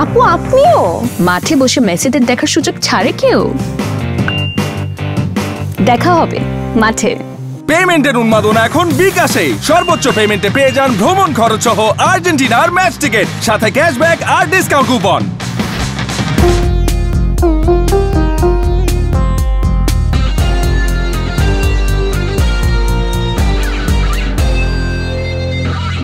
আপু, আপনিও মাঠে বসে মেসিদের দেখার সুযোগ ছাড়ে কেউ? দেখা হবে মাঠে। পেমেন্টের উন্মাদনা এখন বিকাশে। সর্বোচ্চ পেমেন্টে পেয়ে যান ভ্রমণ খরচ সহ আর্জেন্টিনার ম্যাচ টিকিট, সাথে ক্যাশব্যাক আর ডিসকাউন্ট কুপন।